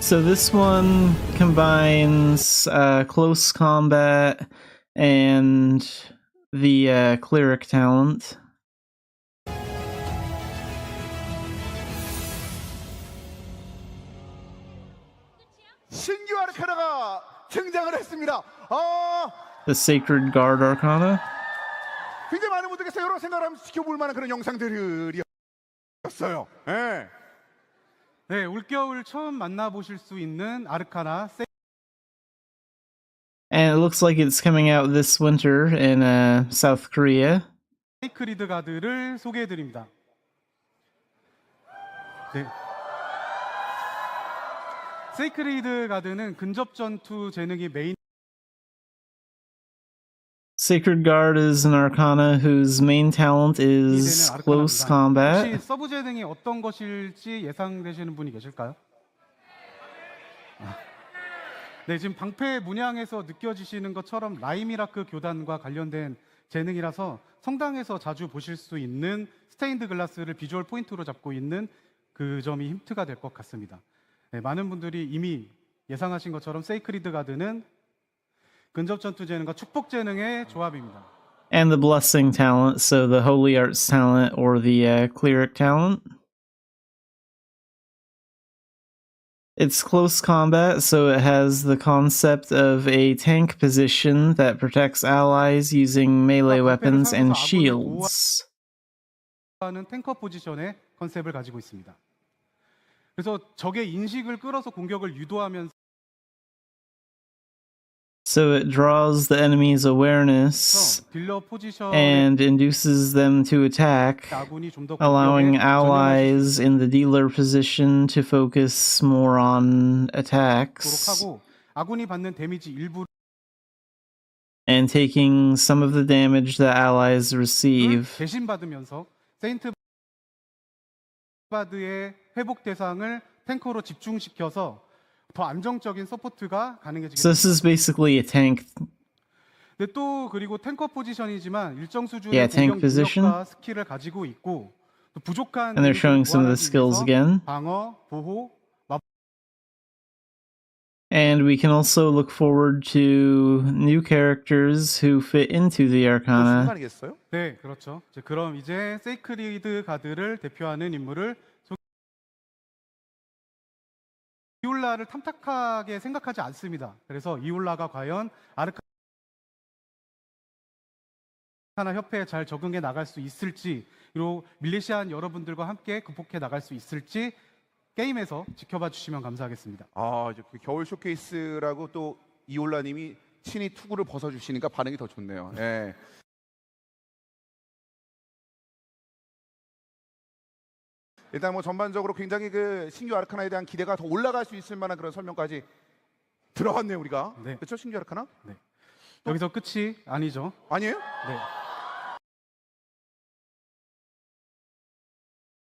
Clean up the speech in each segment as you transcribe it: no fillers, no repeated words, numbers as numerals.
So this one combines close combat and the cleric talent. 신규 아르카나가 등장을 했습니다. The Sacred Guard Arcana. 굉장히 많은 분들께서 여러 생각을 하면서 지켜볼 만한 그런 영상들이었어요. 네. 네, 올겨울 처음 만나보실 수 있는 아르카나 And it looks like it's coming out this winter in South Korea. 세이크리드 가드를 소개해드립니다. 네. 세이크리드 가드는 근접 전투 재능이 메인. Sacred Guard is an arcana whose main talent is 되는 close 아르카나입니다. combat. 혹시 서브 재능이 어떤 것일지 예상되시는 분이 계실까요? 네, 지금 방패 문양에서 느껴지시는 것처럼 라이미라크 교단과 관련된 재능이라서 성당에서 자주 보실 수 있는 스테인드 글라스를 비주얼 포인트로 잡고 있는 그 점이 힌트가 될 것 같습니다. 네, 많은 분들이 이미 예상하신 것처럼 세이크리드 가드는 근접 전투 재능과 축복 재능의 조합입니다. And the blessing talent, so the holy arts talent or the cleric talent. It's close combat, so it has the concept of a tank position that protects allies using melee weapons and shields. 하는 탱커 포지션의 컨셉을 가지고 있습니다. 그래서 적의 인식을 끌어서 공격을 유도하면서 So it draws the enemy's awareness 딜러 포지션의 and induces them to attack, 아군이 좀 더 allowing 공격에 allies in the dealer position to focus more on attacks 하고 아군이 받는 데미지 일부를 and taking some of the damage that allies receive. 대신 받으면서 세인트 바드의 회복 대상을 탱커로 집중시켜서 더 안정적인 서포트가 가능해지게 So this is basically a tank. 근데 또 그리고 탱커 포지션이지만 일정 수준의 Yeah, tank 공격 position. 능력과 스킬을 가지고 있고 또 부족한 And they're 데미지를 showing some of the 보완하기 skills 위해서 again. 방어, 보호, And we can also look forward to new characters who fit into the arcana. 순간이겠어요? 네, 그렇죠. 그럼 이제 세이크리드 가드를 대표하는 인물을 이올라를 탐탁하게 생각하지 않습니다. 그래서 이올라가 과연 아르카나 협회에 잘 적응해 나갈 수 있을지, 그리고 밀레시안 여러분들과 함께 극복해 나갈 수 있을지 게임에서 지켜봐 주시면 감사하겠습니다. 이제 그 겨울 쇼케이스라고 또 이올라님이 친히 투구를 벗어주시니까 반응이 더 좋네요. 예. 일단 뭐 전반적으로 굉장히 그 신규 아르카나에 대한 기대가 더 올라갈 수 있을 만한 그런 설명까지 들어갔네요 우리가. 네. 그렇죠, 신규 아르카나? 네. 여기서 끝이 아니죠. 아니에요? 네.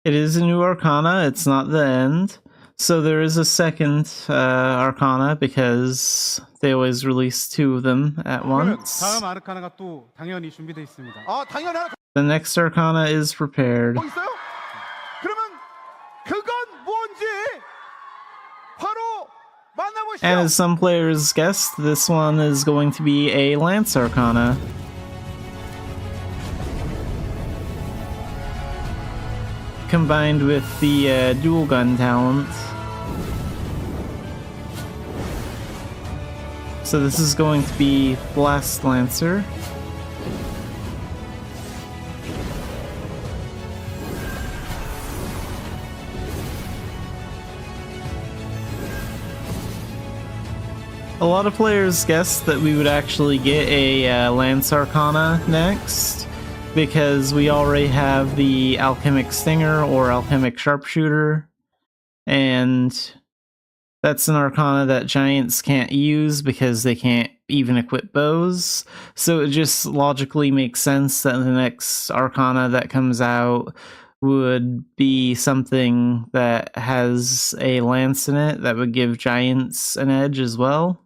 It is a new arcana, it's not the end. So there is a second arcana because they always release two of them at once. 다음 아르카나가 또 당연히 준비되어 있습니다. 당연히 하나 The next arcana is prepared. 더 있어요? 그러면 그건 뭔지 바로 만나보시죠. And as some players guessed, this one is going to be a lance arcana. Combined with the dual gun talent. So this is going to be Blast Lancer. A lot of players guessed that we would actually get a Lance Arcana next, because we already have the Alchemic Stinger or Alchemic Sharpshooter, and that's an Arcana that Giants can't use because they can't even equip bows, so it just logically makes sense that the next Arcana that comes out would be something that has a lance in it that would give Giants an edge as well.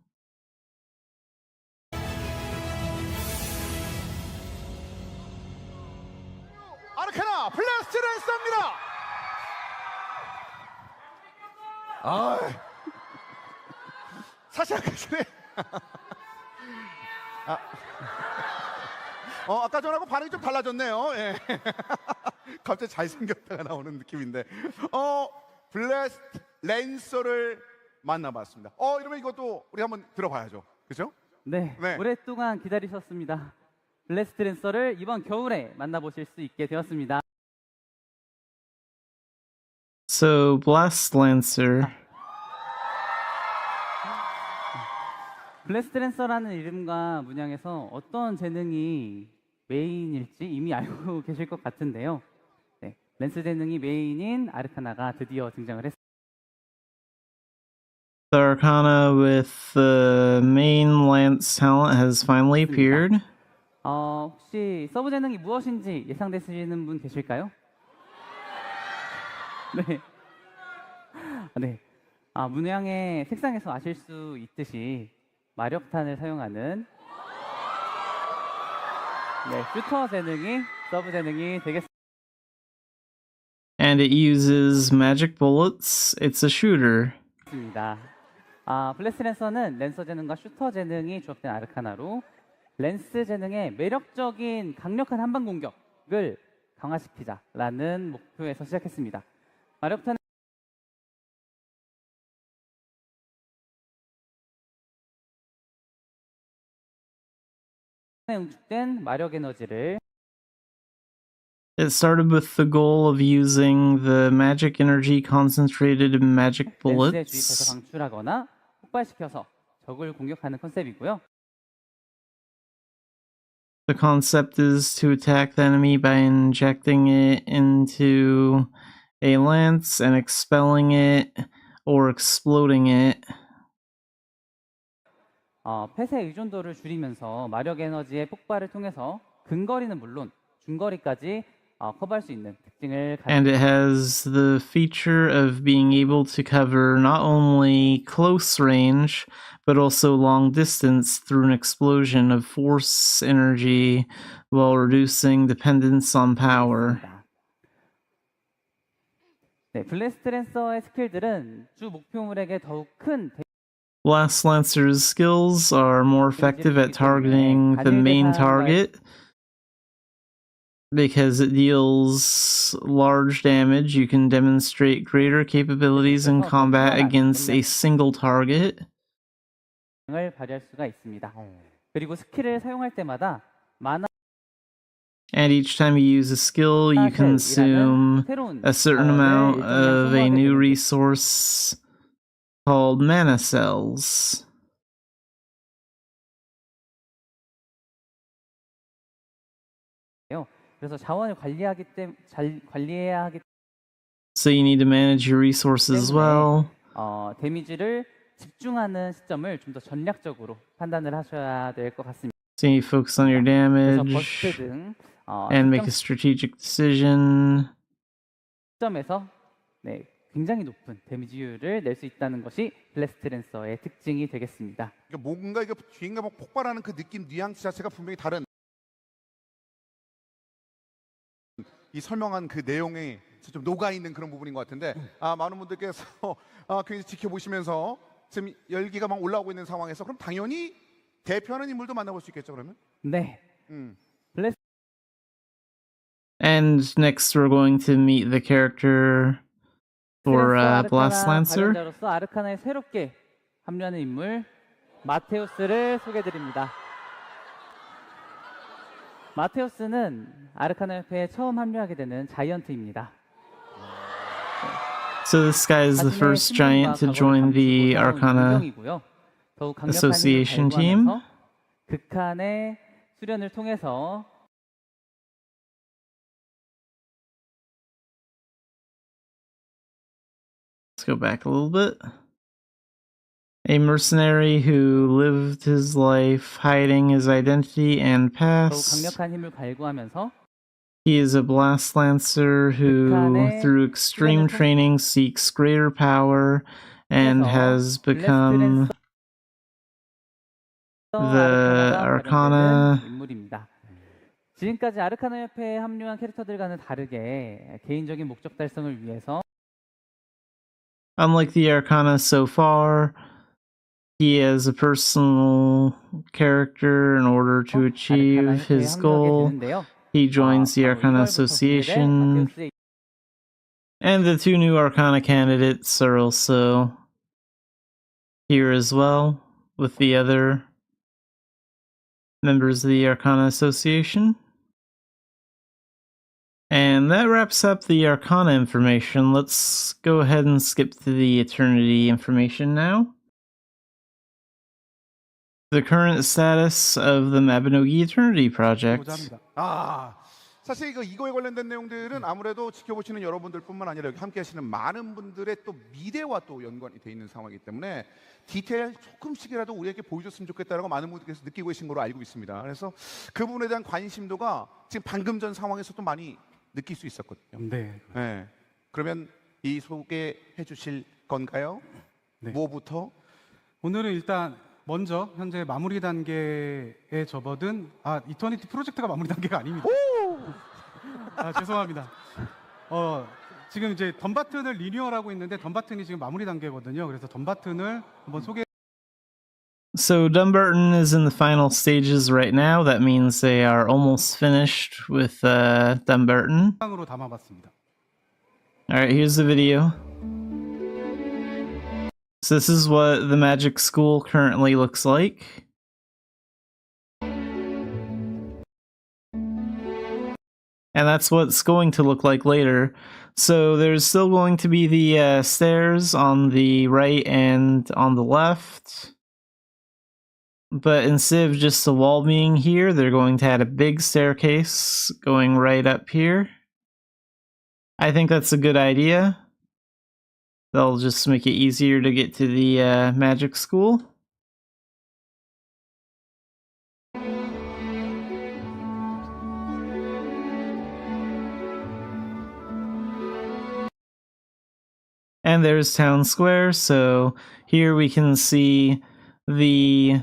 아르카나 블라스트를 쏩니다. 사실 아까 전에 아까 전하고 반응이 좀 달라졌네요. 예. 갑자기 잘생겼다가 나오는 느낌인데 블래스트 랜서를 만나봤습니다. 이러면 이것도 우리 한번 들어봐야죠. 그죠? 네, 네. 오랫동안 기다리셨습니다. 블래스트 랜서를 이번 겨울에 만나보실 수 있게 되었습니다. So, Blast Lancer. 블래스트 랜서라는 이름과 문양에서 어떤 재능이 메인일지 이미 알고 계실 것 같은데요. 네, 랜스 재능이 메인인 아르카나가 드디어 등장을 했습니다. The Arcana with the main Lance talent has finally appeared. 혹시 서브 재능이 무엇인지 예상되시는 분 계실까요? 네. 네. 문양의 색상에서 아실 수 있듯이 마력탄을 사용하는 슈터 재능이 서브 재능이 되겠습니다. And it uses magic bullets. It's a shooter. 블래스트 랜서는 랜서 재능과 슈터 재능이 조합된 아르카나로 랜스 재능의 매력적인 강력한 한방 공격을 강화시키자라는 목표에서 시작했습니다. 마력탄 응축된 마력 에너지를 It started with the goal of using the magic energy concentrated in magic 랜스에 bullets. 주입해서 방출하거나 폭발시켜서 적을 공격하는 컨셉이고요. The concept is to attack the enemy by injecting it into a lance and expelling it or exploding it. 폐쇄 의존도를 줄이면서 마력 에너지의 폭발을 통해서 근거리는 물론 중거리까지 커버할 수 있는 특징을 And it has the feature of being able to cover not only close range, but also long distance through an explosion of force energy while reducing dependence on power. 네, 블래스트 랜서의 스킬들은 주 목표물에게 더욱 큰 Blast Lancer's skills are more effective at targeting the main target because it deals large damage. You can demonstrate greater capabilities in combat against a single target. 을 발휘할 수가 있습니다. 그리고 스킬을 사용할 때마다 마나 And each time you use a skill, you consume a certain amount of a new resource called mana cells. 그래서 자원을 잘 관리해야 하기 So you need to manage your resources as well. 데미지를 집중하는 시점을 좀 더 전략적으로 판단을 하셔야 될 것 같습니다. So you focus on your 그래서 damage 버스트 등 and make a strategic decision. 시점에서 굉장히 높은 데미지율을 낼 수 있다는 것이 블래스트 랜서의 특징이 되겠습니다. 그러니까 뭔가 이거 주인가 막 폭발하는 그 느낌 뉘앙스 자체가 분명히 다른 이 설명한 그 내용에 좀 녹아 있는 그런 부분인 것 같은데 많은 분들께서 굉장히 지켜보시면서 지금 열기가 막 올라오고 있는 상황에서 그럼 당연히 대표하는 인물도 만나볼 수 있겠죠 그러면? 네. 블래스트 And next we're going to meet the character for Blast Lancer. 관련자로서 아르카나에 새롭게 합류하는 인물 마테우스를 소개해드립니다. 마테우스는 아르카나 협회에 처음 합류하게 되는 자이언트입니다. So this guy is the first giant to join the Arcana Association team. 극한의 수련을 통해서 Let's go back a little bit. A mercenary who lived his life hiding his identity and 더욱 past. 강력한 힘을 갈구하면서 He is a Blast Lancer who, through extreme training, seeks greater power and has become the Arcana. 인물입니다. 지금까지 아르카나 협회에 합류한 캐릭터들과는 다르게 개인적인 목적 달성을 위해서 Unlike the Arcana so far, he has a personal character in order to achieve his goal. He joins the Arcana Association. And the 2 new Arcana candidates are also here as well, with the other members of the Arcana Association. And that wraps up the Arcana information. Let's go ahead and skip to the Eternity information now. The current status of the Mabinogi Eternity project. 보자 합니다. 사실 이거에 관련된 내용들은 아무래도 지켜보시는 여러분들뿐만 아니라 여기 함께하시는 많은 분들의 또 미래와 또 연관이 돼 있는 상황이기 때문에 디테일 조금씩이라도 우리에게 보여줬으면 좋겠다라고 많은 분들께서 느끼고 계신 걸로 알고 있습니다. 그래서 그 부분에 대한 관심도가 지금 방금 전 상황에서도 많이 느낄 수 있었거든요. 네. 네. 그러면 이 소개해 주실 건가요? 네. 뭐부터? 오늘은 일단 먼저 현재 마무리 단계에 접어든 이터니티 프로젝트가 마무리 단계가 아닙니다. 죄송합니다. 지금 이제 덤 버튼을 리뉴얼하고 있는데 덤 버튼이 지금 마무리 단계거든요. 그래서 덤 버튼을 한번 소개. So Dumbarton is in the final stages right now. That means they are almost finished with Dumbarton. 으로 담아봤습니다. Alright, here's the video. So this is what the magic school currently looks like. And that's what it's going to look like later. So there's still going to be the stairs on the right and on the left. But instead of just the wall being here, they're going to add a big staircase going right up here. I think that's a good idea. That'll just make it easier to get to the magic school. And there's Town Square, so here we can see the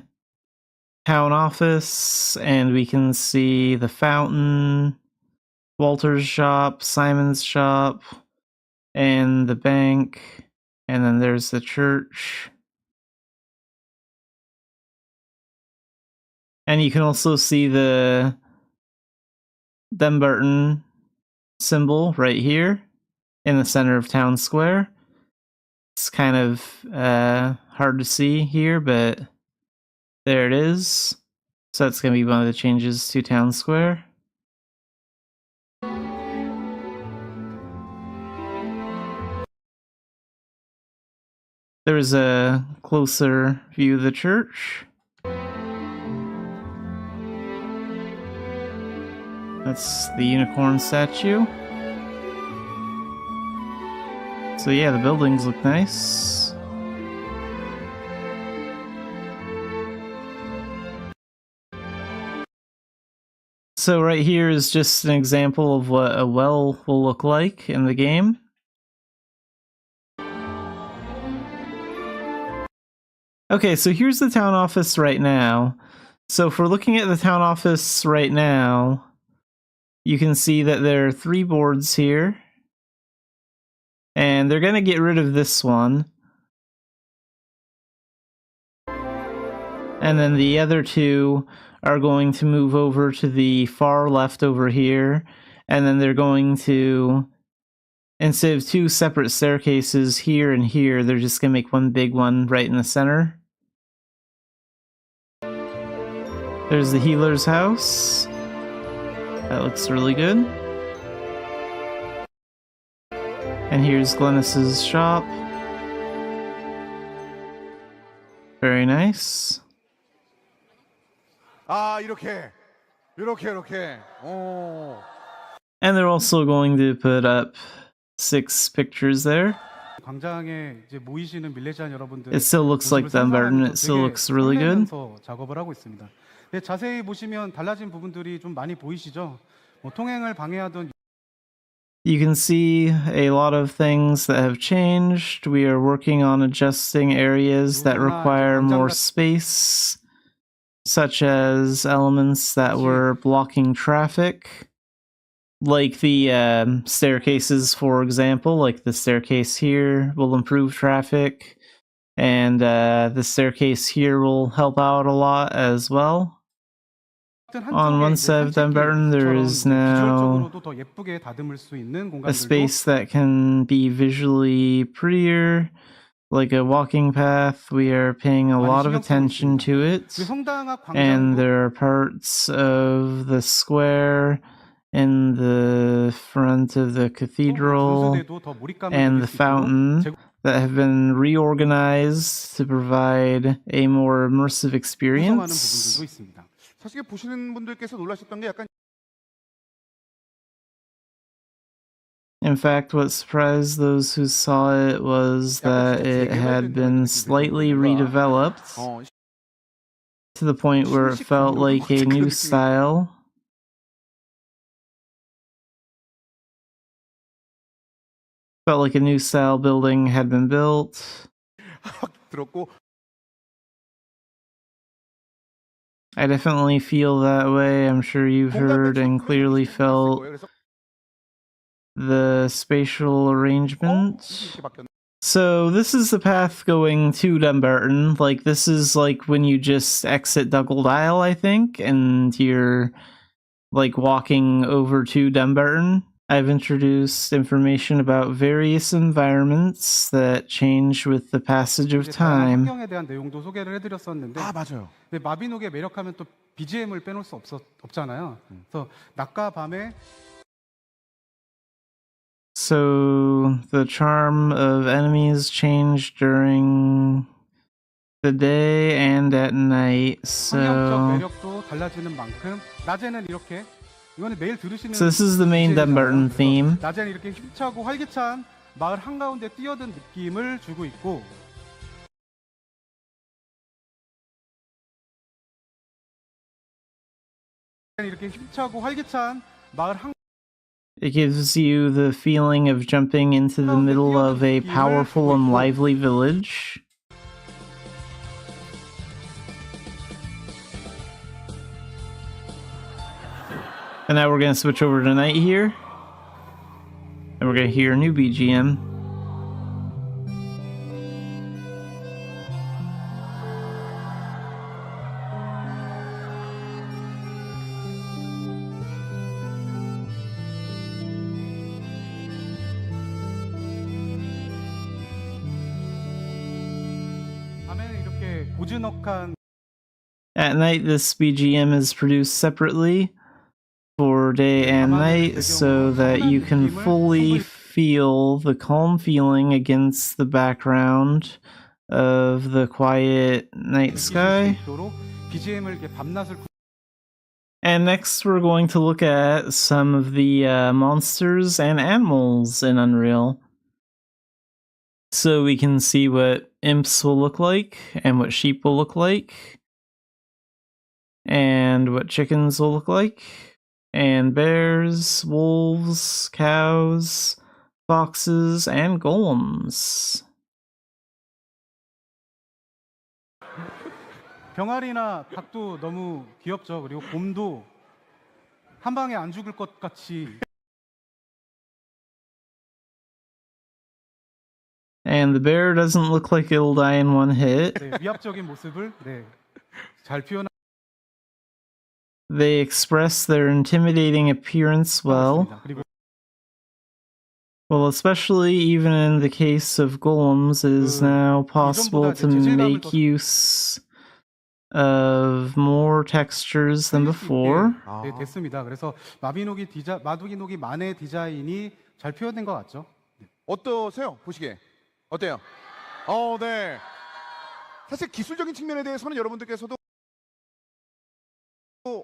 town office, and we can see the fountain, Walter's shop, Simon's shop, and the bank, and then there's the church. And you can also see the Dumbarton symbol right here in the center of Town Square. It's kind of hard to see here, but there it is. So that's going to be one of the changes to Town Square. There's a closer view of the church. That's the unicorn statue. So yeah, the buildings look nice. So right here is just an example of what a well will look like in the game. Okay, so here's the town office right now. So if we're looking at the town office right now, you can see that there are 3 boards here. And they're going to get rid of this one. And then the other 2 are going to move over to the far left over here. And then they're going to, instead of 2 separate staircases here and here, they're just going to make one big one right in the center. There's the healer's house. That looks really good. And here's Glennis's shop. Very nice. 이렇게. And they're also going to put up 6 pictures there. 광장에 이제 모이시는 밀레시안 여러분들. It still looks like Dumbarton. It still looks really good. 작업을 하고 있습니다. 네, 자세히 보시면 달라진 부분들이 좀 많이 보이시죠? 통행을 방해하던 You can see a lot of things that have changed. We are working on adjusting areas that require more space, such as elements that were blocking traffic, like the staircases, for example. Like the staircase here will improve traffic. And the staircase here will help out a lot as well. On one side of Dunbarton, there is now 비주얼적으로도 더 예쁘게 다듬을 수 있는 a 공간들도 space that can be visually prettier, like a walking path. We are paying a 많이 lot of 신경 쓰고 attention 있습니다. to it. 그리고 성당 앞 And 광장도 there are parts of the square in the front of the cathedral 분수대도 더 몰입감을 and 느낄 the 수 있도록 fountain that have been reorganized to provide a more immersive 구성하는 experience. 부분들도 있습니다. 사실 보시는 분들께서 놀라셨던 게 약간 In fact, what surprised those who saw it was that it had been slightly redeveloped to the point where it felt like a new style. Felt like a new style building had been built. 들었고 I definitely feel that way. I'm sure you've heard and clearly felt the spatial arrangement. 이렇게 바뀌었네. So this is the path going to Dumbarton. Like, this is like when you just exit Duggledile, I think, and you're like walking over to Dumbarton. I've introduced information about various environments that change with the passage of 이제 다양한 time. 환경에 대한 내용도 소개를 해드렸었는데 아 맞아요. 근데 마비노기의 매력하면 또 BGM을 빼놓을 수 없잖아요. 그래서 낮과 밤에 So the charm of enemies change during the day and at night. 환경적 매력도 달라지는 만큼 낮에는 이렇게 이거는 매일 들으시는 So this is the main BGM 이잖아요. Dumbarton 그래서 theme. 낮에는 이렇게 힘차고 활기찬 마을 한가운데 뛰어든 느낌을 주고 있고 이렇게 힘차고 활기찬 마을 한 It gives you the feeling of jumping into the middle of a powerful and lively village. And now we're going to switch over to night here. And we're going to hear a new BGM. 밤에는 이렇게 고즈넉한 At night, this BGM is produced separately for day and night so that you can fully feel the calm feeling against the background of the quiet night sky. 있도록 BGM을 이렇게 밤낮을 And next, we're going to look at some of the monsters and animals in Unreal. So we can see what imps will look like, and what sheep will look like, and what chickens will look like, and bears, wolves, cows, foxes, and golems. 병아리나 닭도 너무 귀엽죠. 그리고 곰도 한 방에 안 죽을 것 같이 And the bear doesn't look like it'll die in one hit. 네, 위압적인 모습을 잘 표현. They express their intimidating appearance well. 그리고 Well, especially even in the case of golems, it is now possible to make use of more textures than before. 네, 됐습니다. 그래서 마비노기만의 디자인이 잘 표현된 것 같죠? 어떠세요? 보시기에 어때요? 네. 사실 기술적인 측면에 대해서는 여러분들께서도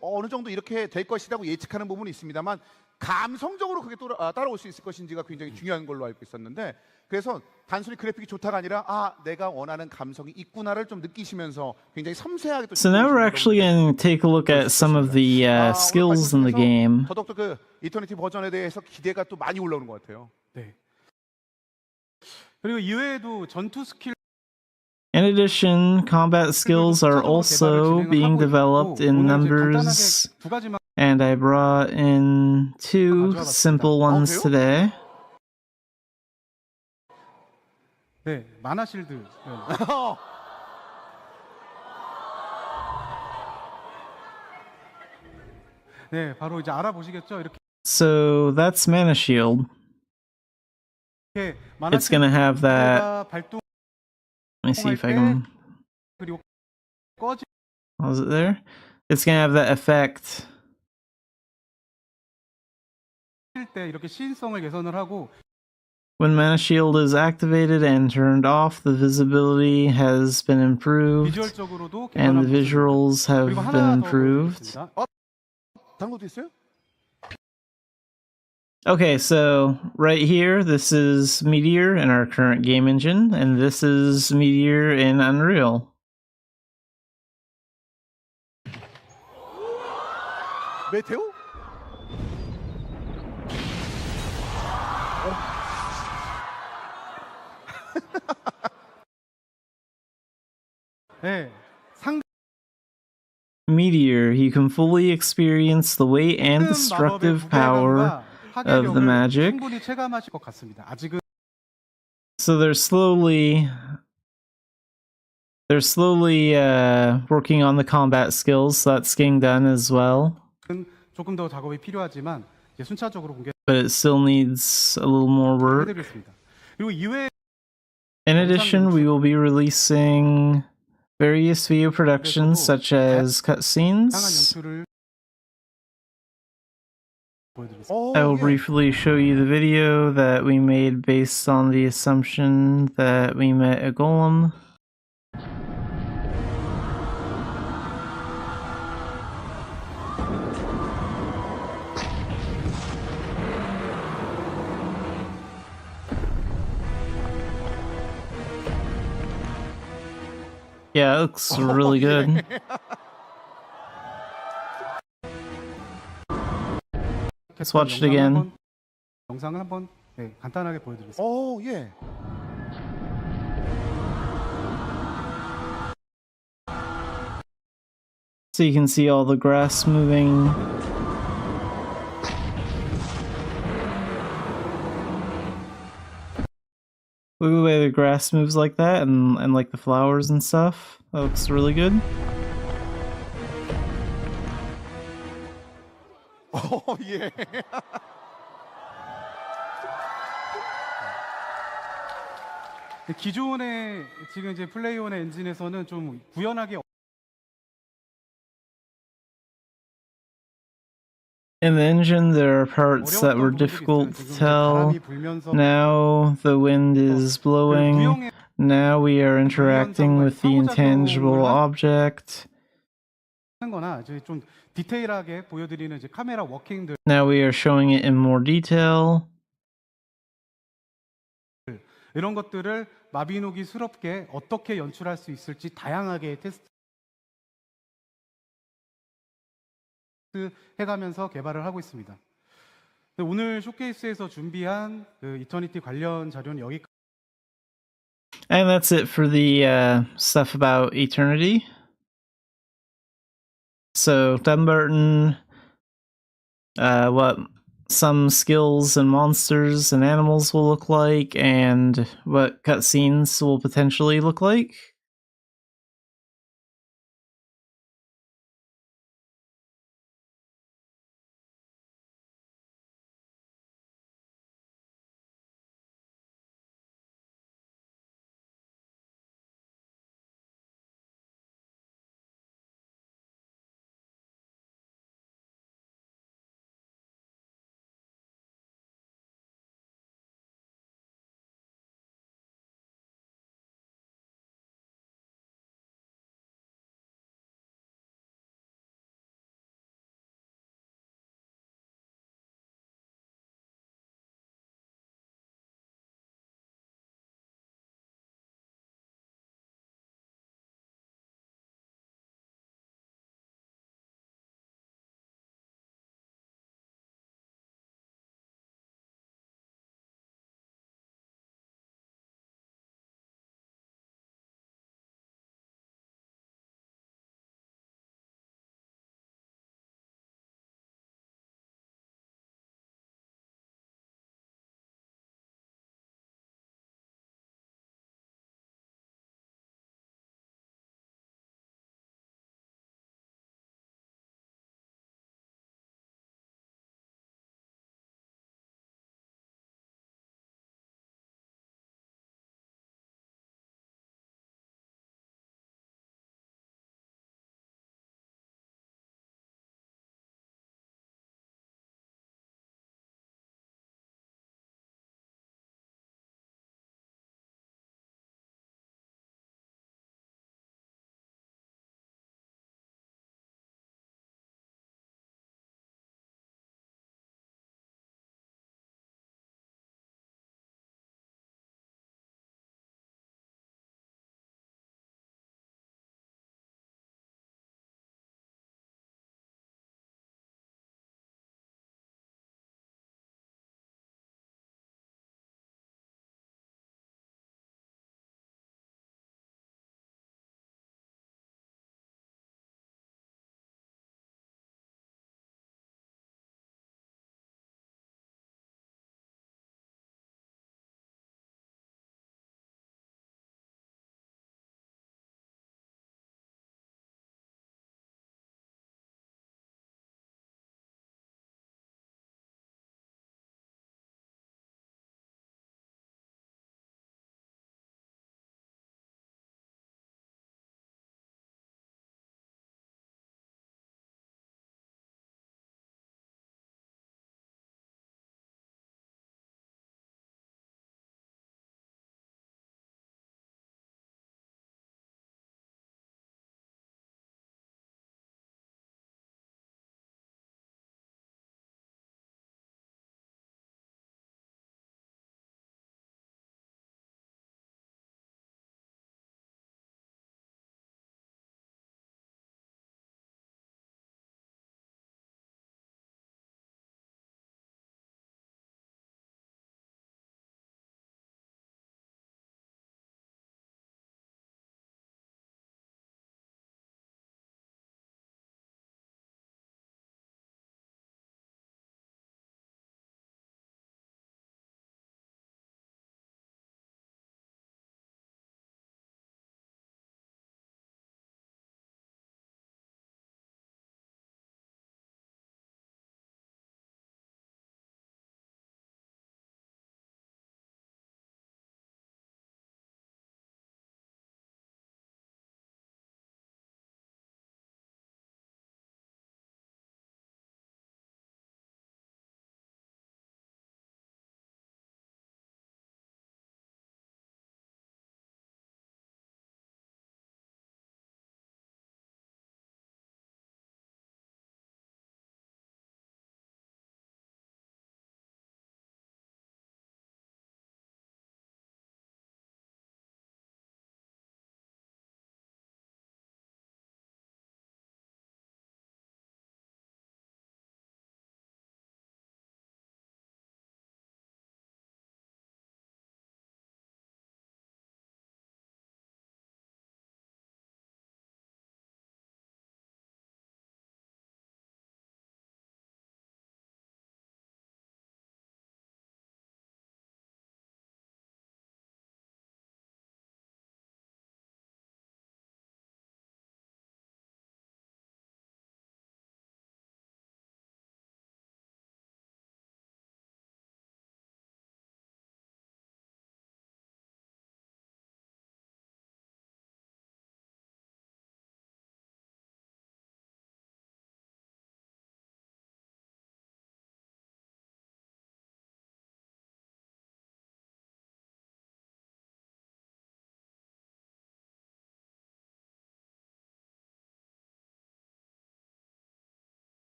어느 정도 이렇게 될 것이라고 예측하는 부분이 있습니다만 감성적으로 그게 또 따라올 수 있을 것인지가 굉장히 중요한 걸로 알고 있었는데 그래서 단순히 그래픽이 좋다가 아니라 내가 원하는 감성이 있구나를 좀 느끼시면서 굉장히 섬세하게 또 So now we're actually going to take a look at some of the skills in the game. 더더욱 그 이터니티 버전에 대해서 기대가 또 많이 올라오는 것 같아요. 네. 그리고 이외에도 전투 스킬 In addition, combat skills are also being developed in numbers, and I brought in two simple ones today. 네, 마나 실드. 네, 바로 이제 알아보시겠죠? 이렇게 So that's Mana Shield. 마나 It's gonna have that. 실드가 발동 Let me see if I can. 그리고 꺼질 Was it there? It's gonna have that effect. 때 이렇게 시인성을 개선을 하고 When Mana Shield is activated and turned off, the visibility has been improved 비주얼적으로도 and 개선한 the visuals have 그리고 been 하나 더 improved. 보여드리겠습니다. 다른 것도 있어요? Okay, so right here, this is Meteor in our current game engine, and this is Meteor in Unreal. 메테오? 네, 상 Meteor, you can fully experience the weight and 마법의 destructive power 무게감과 of the 파괴력을 magic. 충분히 체감하실 것 같습니다. 아직은 So they're slowly working on the combat skills, so that's getting done as well. 조금 더 작업이 필요하지만 이제 순차적으로 But it still needs a little more work. 공개해드리겠습니다. 그리고 이외에 In addition, we will be releasing various video productions such as 다양한 cutscenes. 연출을 보여드리겠습니다. I will briefly show you the video that we made based on the assumption that we met a golem. Yeah, it looks really good. Let's watch it again. 영상을 한번 네, 간단하게 보여드리겠습니다. 예. So you can see all the grass moving. Look at the way the grass moves like that and like the flowers and stuff. That looks really good. 예. 기존의 지금 이제 플레이온의 엔진에서는 좀 구현하기 In the engine, there are parts that were difficult to tell. Now the wind is blowing. Now we are interacting with the intangible object. 거나 이제 좀 디테일하게 보여드리는 이제 카메라 워킹들 Now we are showing it in more detail. 이런 것들을 마비노기스럽게 어떻게 연출할 수 있을지 다양하게 테스트 해가면서 개발을 하고 있습니다. 오늘 쇼케이스에서 준비한 그 이터니티 관련 자료는 여기까지. And that's it for the stuff about Eternity. So Dunbarton, what some skills and monsters and animals will look like, and what cutscenes will potentially look like.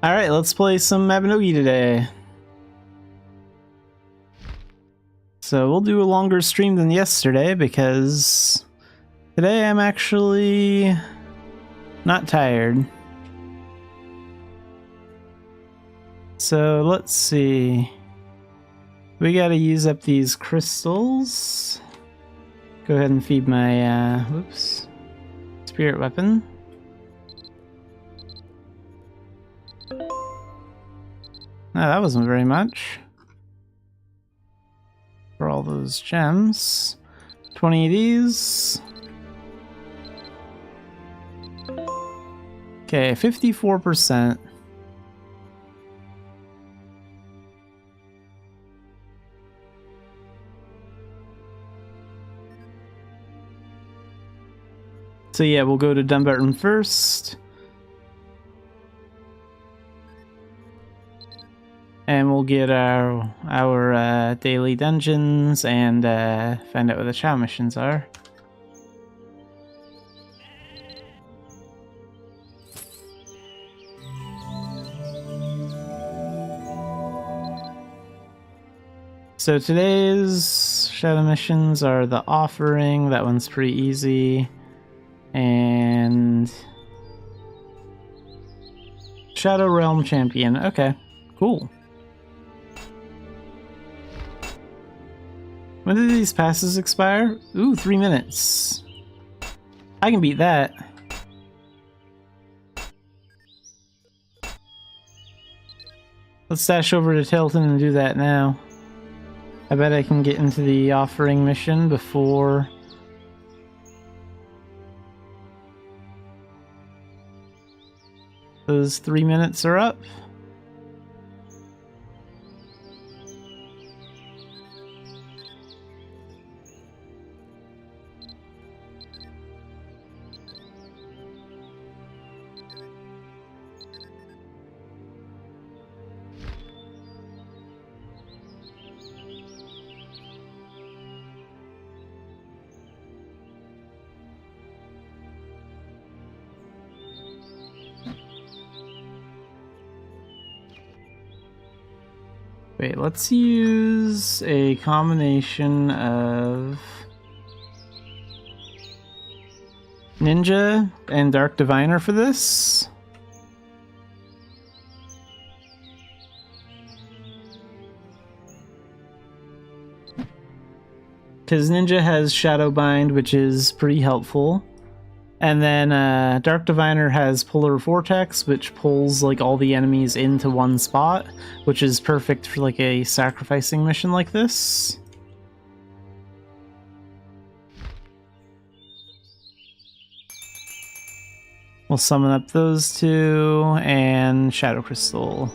Alright, let's play some Mabinogi today. So we'll do a longer stream than yesterday because today I'm actually not tired. So let's see. We gotta use up these crystals. Go ahead and feed my, spirit weapon. No, that wasn't very much. For all those gems. 20 of these. Okay, 54%. So yeah, we'll go to Dumbarton first. And we'll get our daily dungeons and find out what the chow missions are. So today's shadow missions are the offering. That one's pretty easy. And Shadow Realm Champion. Okay, cool. When do these passes expire? Ooh, 3 minutes. I can beat that. Let's dash over to Tilton and do that now. I bet I can get into the offering mission before those 3 minutes are up. Wait, let's use a combination of Ninja and Dark Diviner for this. Because Ninja has Shadow Bind, which is pretty helpful. And then Dark Diviner has Polar Vortex, which pulls like all the enemies into one spot, which is perfect for like a sacrificing mission like this. We'll summon up those two and Shadow Crystal.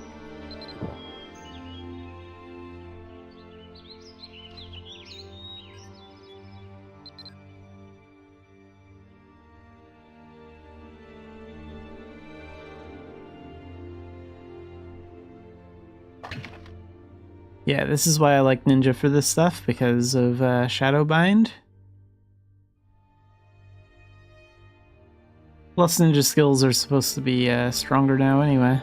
Yeah, this is why I like Ninja for this stuff, because of Shadow Bind. Plus Ninja skills are supposed to be stronger now anyway.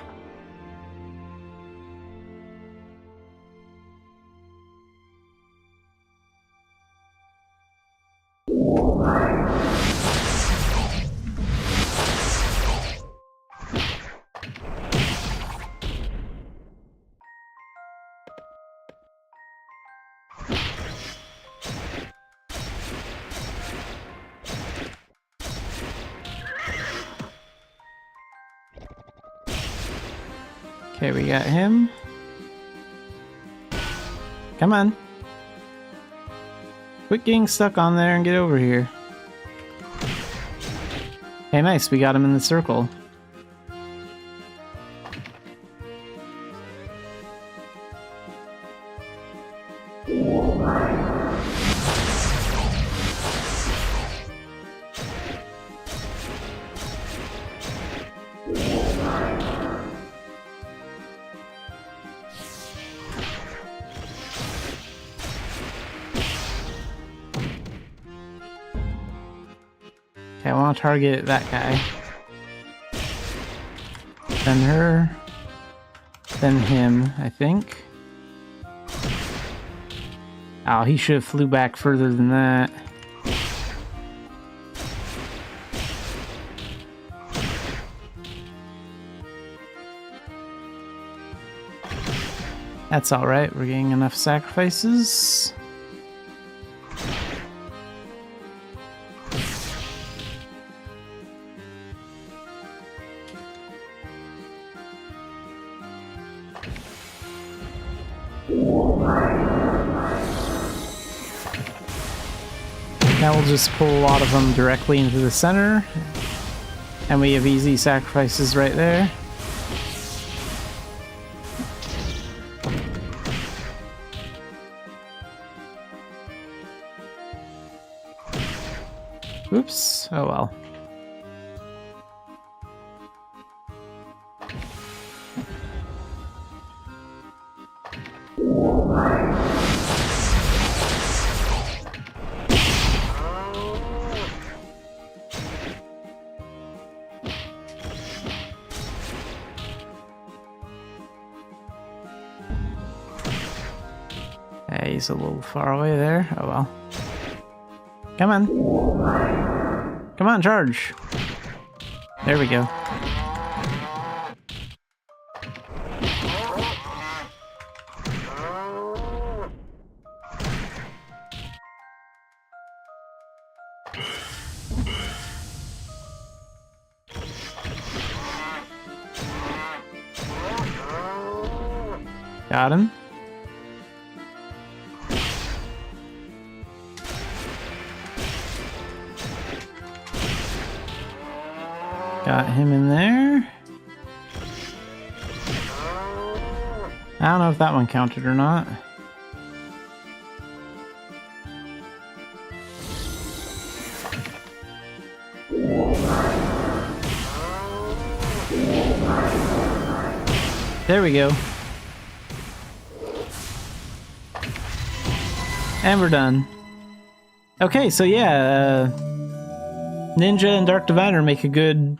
Okay, we got him. Come on. Quit getting stuck on there and get over here. Hey, nice, we got him in the circle. Okay, I want to target that guy. Then her. than him, I think. Oh, he should have flew back further than that. That's alright, we're getting enough sacrifices. Now we'll just pull a lot of them directly into the center. And we have easy sacrifices right there. Oops. Oh well. Yeah, he's a little far away there. Oh well. Come on. Come on, charge. There we go. Got him. Got him in there. I don't know if that one counted or not. There we go. And we're done. Okay, so yeah, Ninja and Dark Diviner make a good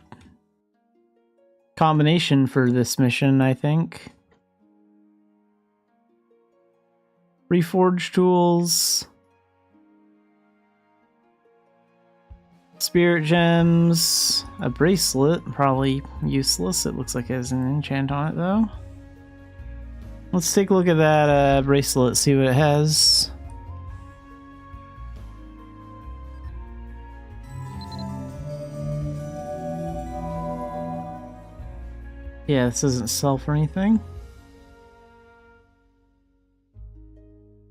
combination for this mission, I think. Reforged tools. Spirit gems. A bracelet. Probably useless. It looks like it has an enchant on it, though. Let's take a look at that bracelet, see what it has. Yeah, this doesn't sell for anything.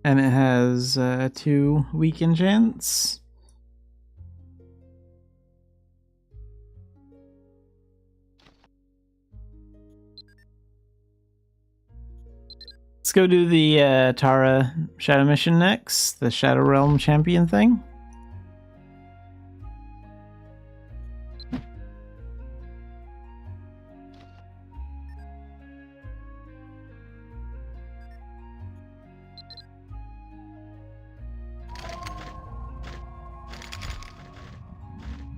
And it has 2 weak enchants. Let's go do the Tara Shadow mission next, the Shadow Realm champion thing.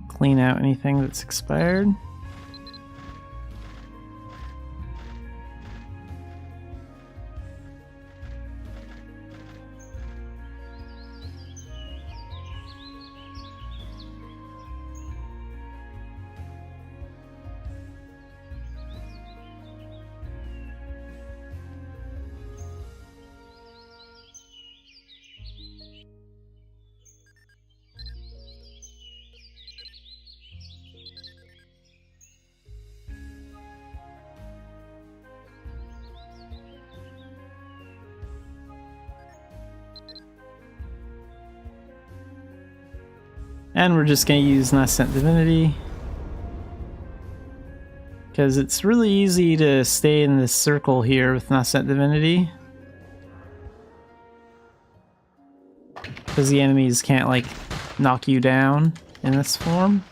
Clean out anything that's expired. And we're just going to use Nascent Divinity, because it's really easy to stay in this circle here with Nascent Divinity, because the enemies can't like knock you down in this form.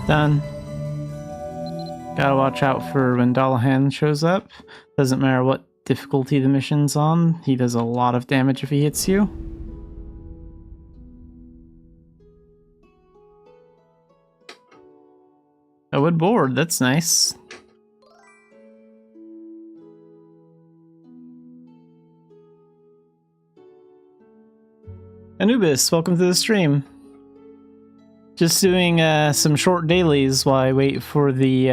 Done. Gotta watch out for when Dalahan shows up. Doesn't matter what difficulty the mission's on, he does a lot of damage if he hits you. A wood board, that's nice. Anubis, welcome to the stream. Just doing some short dailies while I wait for the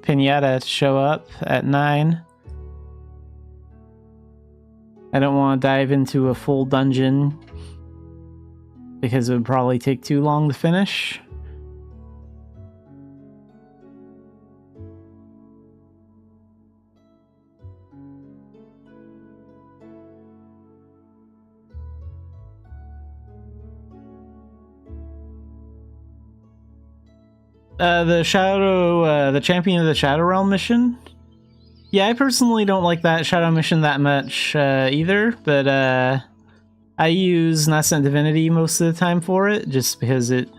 pinata to show up at 9. I don't want to dive into a full dungeon because it would probably take too long to finish. The Champion of the Shadow Realm mission? Yeah, I personally don't like that Shadow mission that much either, but I use Nascent Divinity most of the time for it, just because it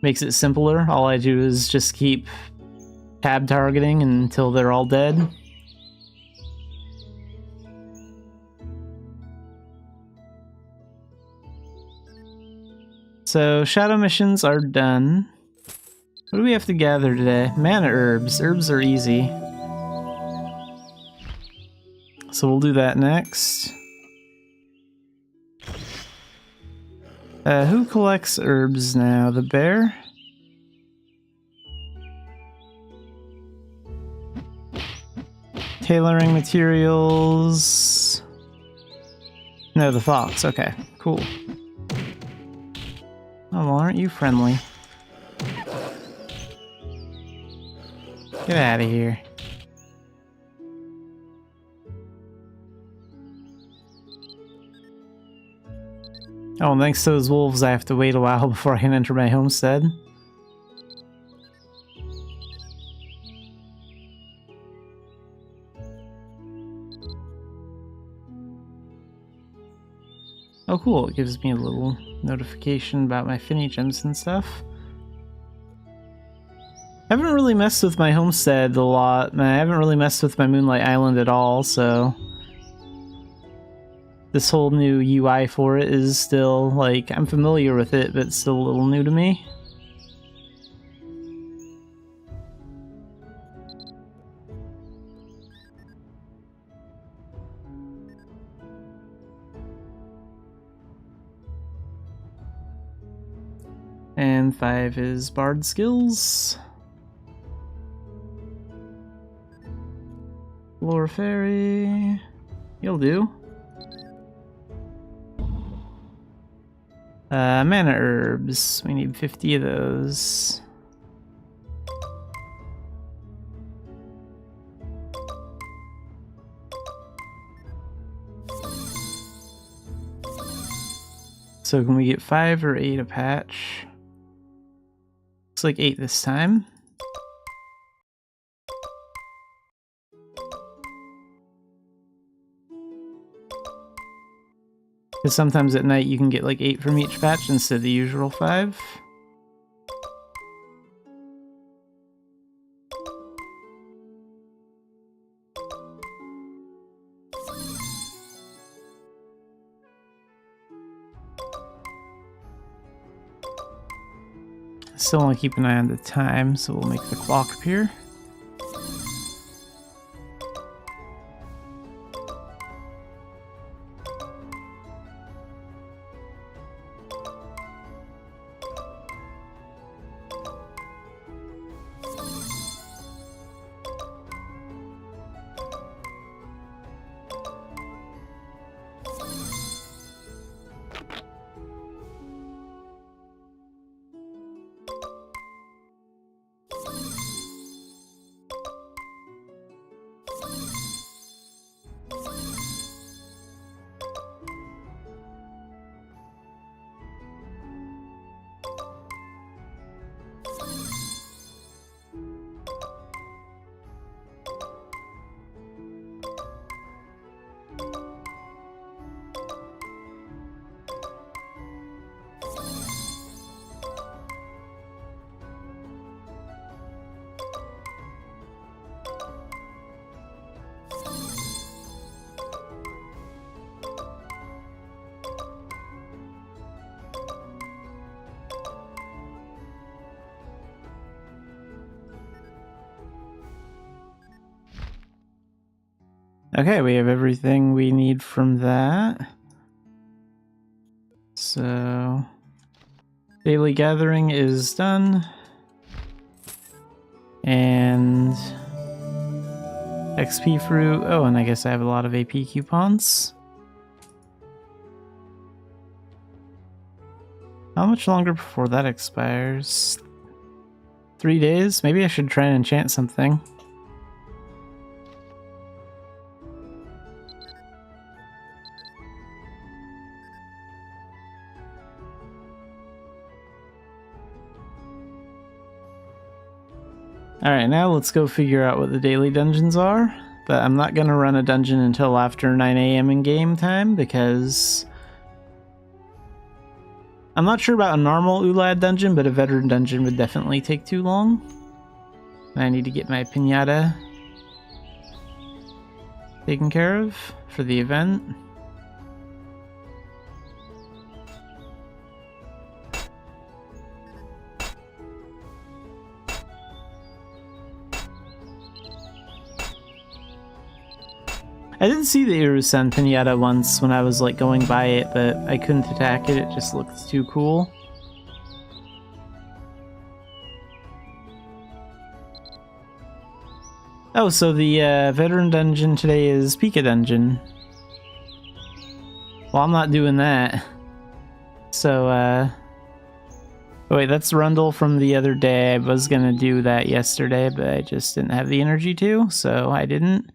makes it simpler. All I do is just keep tab targeting until they're all dead. So, Shadow missions are done. What do we have to gather today? Mana herbs. Herbs are easy. So we'll do that next. Who collects herbs now? The bear? Tailoring materials. No, the fox. Okay, cool. Oh, well, aren't you friendly? Get out of here. Oh, and thanks to those wolves, I have to wait a while before I can enter my homestead. Oh, cool. It gives me a little notification about my Finny gems and stuff. I haven't really messed with my homestead a lot. I haven't really messed with my Moonlight Island at all, so this whole new UI for it is still, like, I'm familiar with it, but it's still a little new to me. And 5 is Bard skills. Lore Fairy. You'll do. Mana herbs. We need 50 of those. So can we get 5 or 8 a patch? Looks like 8 this time. Because sometimes at night you can get like 8 from each patch instead of the usual 5. Still want to keep an eye on the time, so we'll make the clock appear. Okay, we have everything we need from that. So, daily gathering is done. And XP fruit. Oh, and I guess I have a lot of AP coupons. How much longer before that expires? 3 days? Maybe I should try and enchant something. Alright, now let's go figure out what the daily dungeons are. But I'm not going to run a dungeon until after 9 AM in game time, because I'm not sure about a normal Ulad dungeon, but a veteran dungeon would definitely take too long. And I need to get my pinata taken care of for the event. I did see the Irusen pinata once when I was like going by it, but I couldn't attack it, it just looked too cool. Oh, so the veteran dungeon today is Pika Dungeon. Well, I'm not doing that. So, oh wait, that's Rundle from the other day. I was gonna do that yesterday, but I just didn't have the energy to, so I didn't.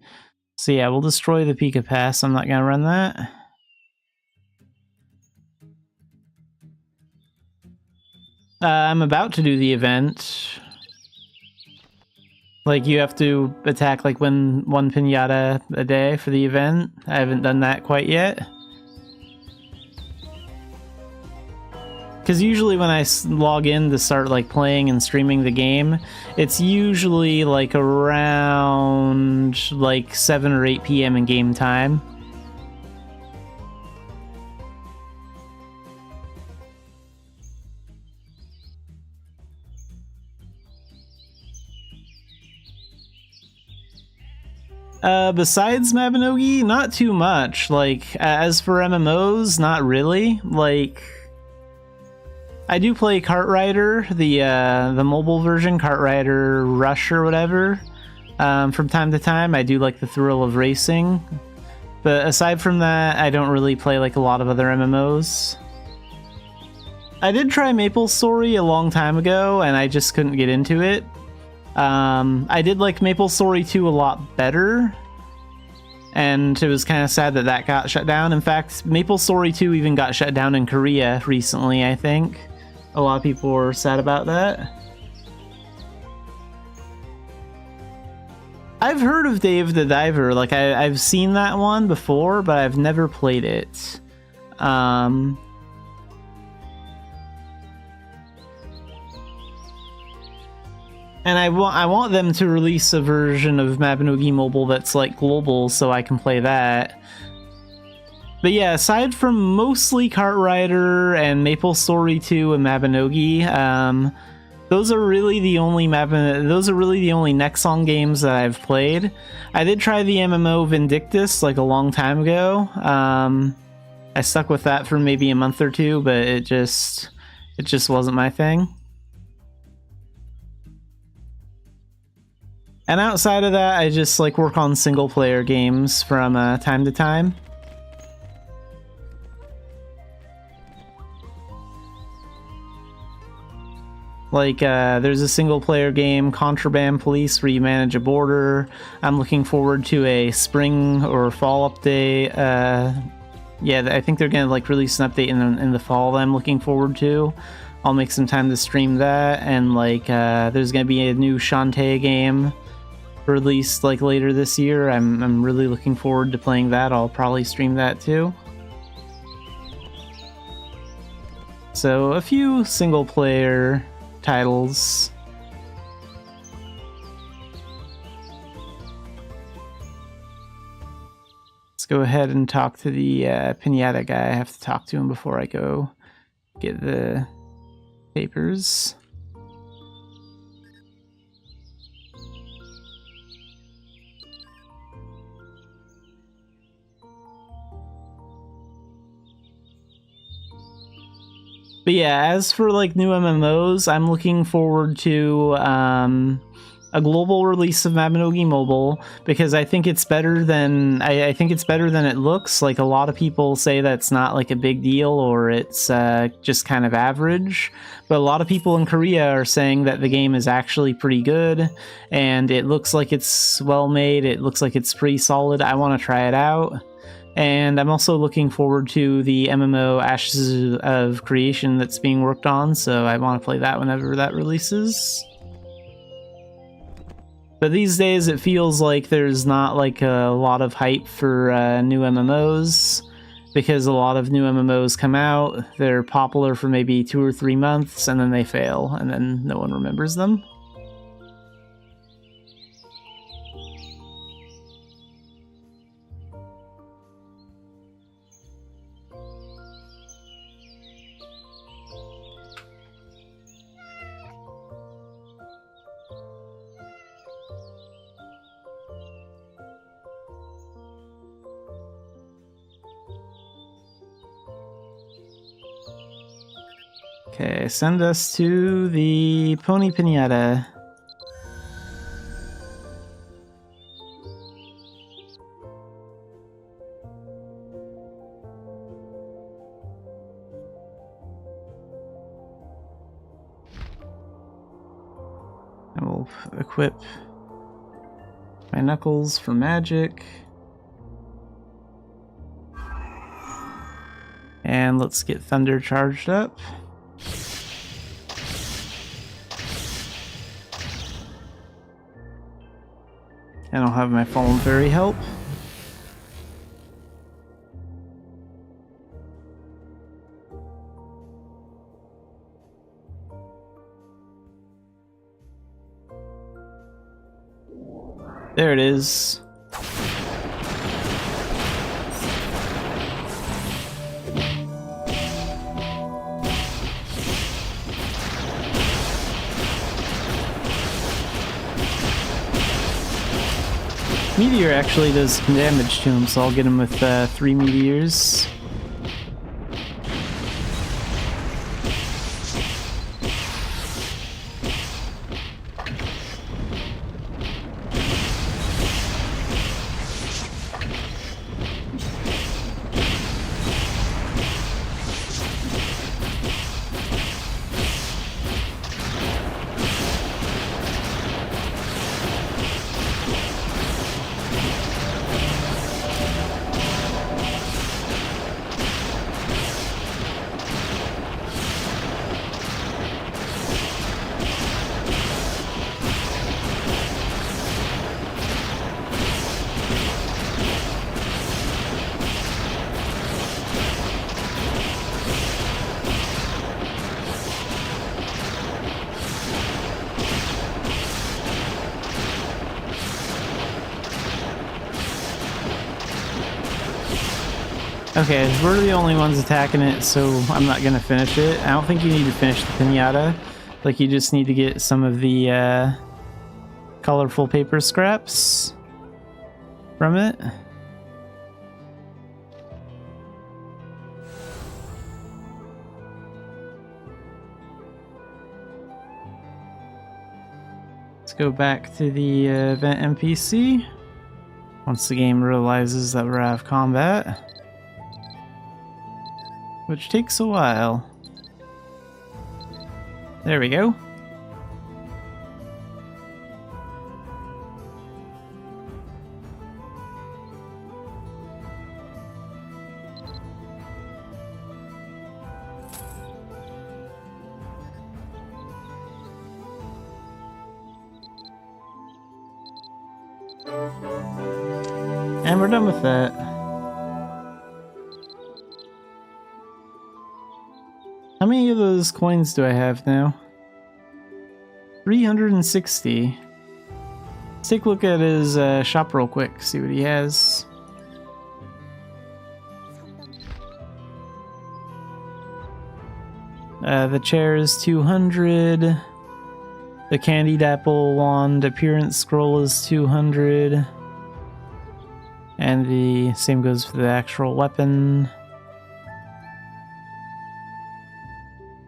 So yeah, we'll destroy the Pika Pass. I'm not gonna run that. I'm about to do the event. Like, you have to attack like one pinata a day for the event. I haven't done that quite yet. Because usually when I log in to start like playing and streaming the game, it's usually like around like 7 or 8 PM in game time. Besides Mabinogi, not too much. Like, as for MMOs, not really. Like, I do play Kart Rider, the mobile version, Kart Rider Rush or whatever. From time to time, I do like the thrill of racing. But aside from that, I don't really play like a lot of other MMOs. I did try MapleStory a long time ago, and I just couldn't get into it. I did like MapleStory 2 a lot better, and it was kind of sad that that got shut down. In fact, MapleStory 2 even got shut down in Korea recently, I think. A lot of people were sad about that. I've heard of Dave the Diver, like I've seen that one before, but I've never played it. And I want them to release a version of Mabinogi Mobile that's like global so I can play that. But yeah, aside from mostly Kart Rider and MapleStory 2 and Mabinogi, those are really the only Nexon games that I've played. I did try the MMO Vindictus like a long time ago. I stuck with that for maybe a month or two, but it just wasn't my thing. And outside of that, I just like work on single player games from time to time. Like, there's a single-player game, Contraband Police, where you manage a border. I'm looking forward to a spring or fall update. Yeah, I think they're gonna like release an update in the fall that I'm looking forward to. I'll make some time to stream that, and like, there's gonna be a new Shantae game released like later this year. I'm really looking forward to playing that. I'll probably stream that too. So a few single-player titles. Let's go ahead and talk to the Pinata guy. I have to talk to him before I go get the papers. But yeah, as for like new MMOs, I'm looking forward to a global release of Mabinogi Mobile, because I think it's better than I think it's better than it looks. Like, a lot of people say that's not like a big deal, or it's just kind of average. But a lot of people in Korea are saying that the game is actually pretty good, and it looks like it's well made. It looks like it's pretty solid. I want to try it out. And I'm also looking forward to the MMO Ashes of Creation that's being worked on, so I want to play that whenever that releases. But these days it feels like there's not like a lot of hype for new MMOs, because a lot of new MMOs come out, they're popular for maybe 2 or 3 months, and then they fail, and then no one remembers them. Okay, send us to the Pony Pinata. And we'll equip my Knuckles for magic. And let's get Thunder charged up. And I'll have my Fallen Fairy help. There it is. Meteor actually does some damage to him, so I'll get him with 3 meteors. Okay, we're the only ones attacking it, so I'm not gonna finish it. I don't think you need to finish the pinata. Like, you just need to get some of the colorful paper scraps from it. Let's go back to the event NPC. Once the game realizes that we're out of combat. Which takes a while. There we go. And we're done with that. How many of those coins do I have now? 360. Let's take a look at his shop real quick, see what he has. The chair is 200. The candied apple wand appearance scroll is 200. And the same goes for the actual weapon.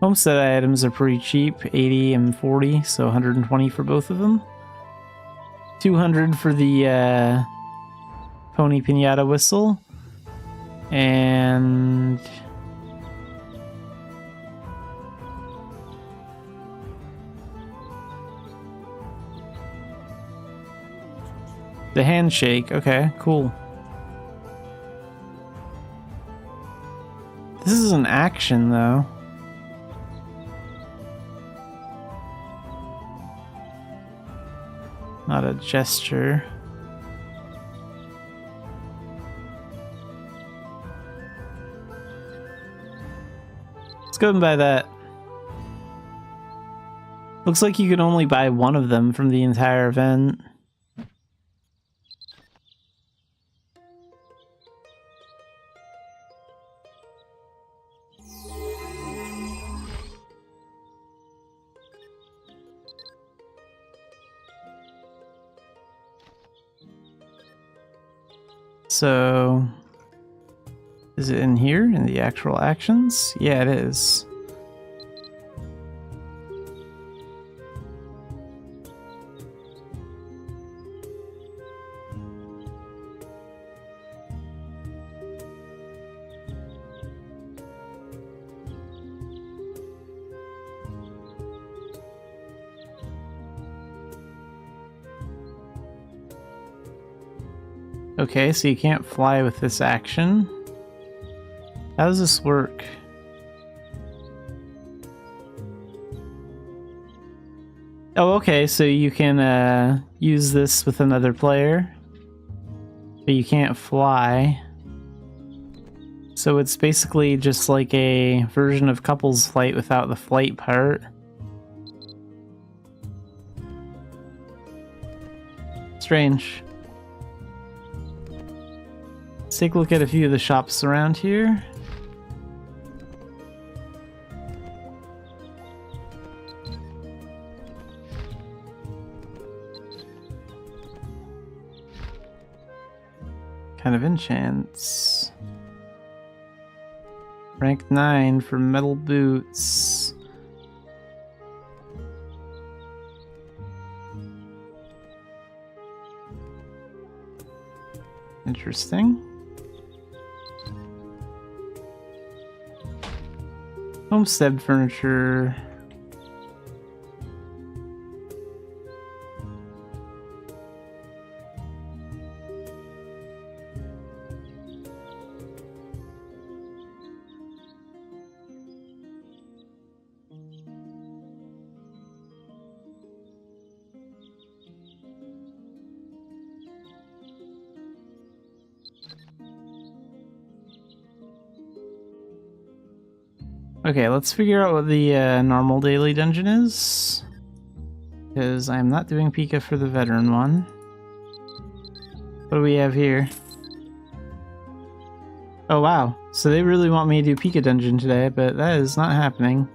Homestead items are pretty cheap, 80 and 40, so 120 for both of them. 200 for the Pony Pinata Whistle. And the handshake. Okay, cool. This is an action, though. Not a gesture. Let's go and buy that. Looks like you can only buy one of them from the entire event. So, is it in here in the actual actions? Yeah, it is. Okay, so you can't fly with this action. How does this work? Oh, okay, so you can use this with another player, but you can't fly. So it's basically just like a version of couples flight without the flight part. Strange. Let's take a look at a few of the shops around here. Kind of enchants. Rank 9 for metal boots. Interesting. Homestead furniture. Okay, let's figure out what the normal daily dungeon is, because I'm not doing Pika for the veteran one. What do we have here? Oh wow, so they really want me to do Pika dungeon today, but that is not happening.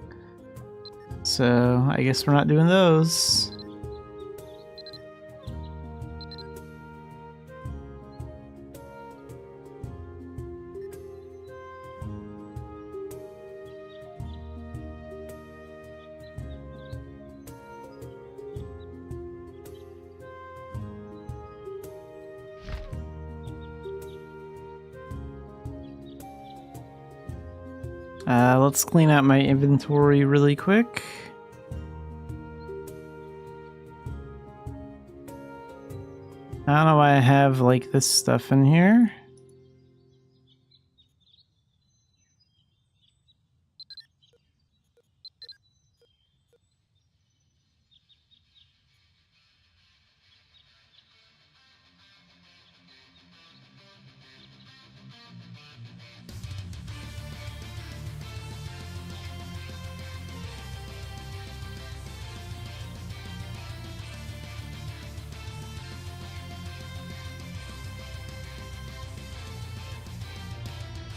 So I guess we're not doing those. Let's clean out my inventory really quick. I don't know why I have like this stuff in here.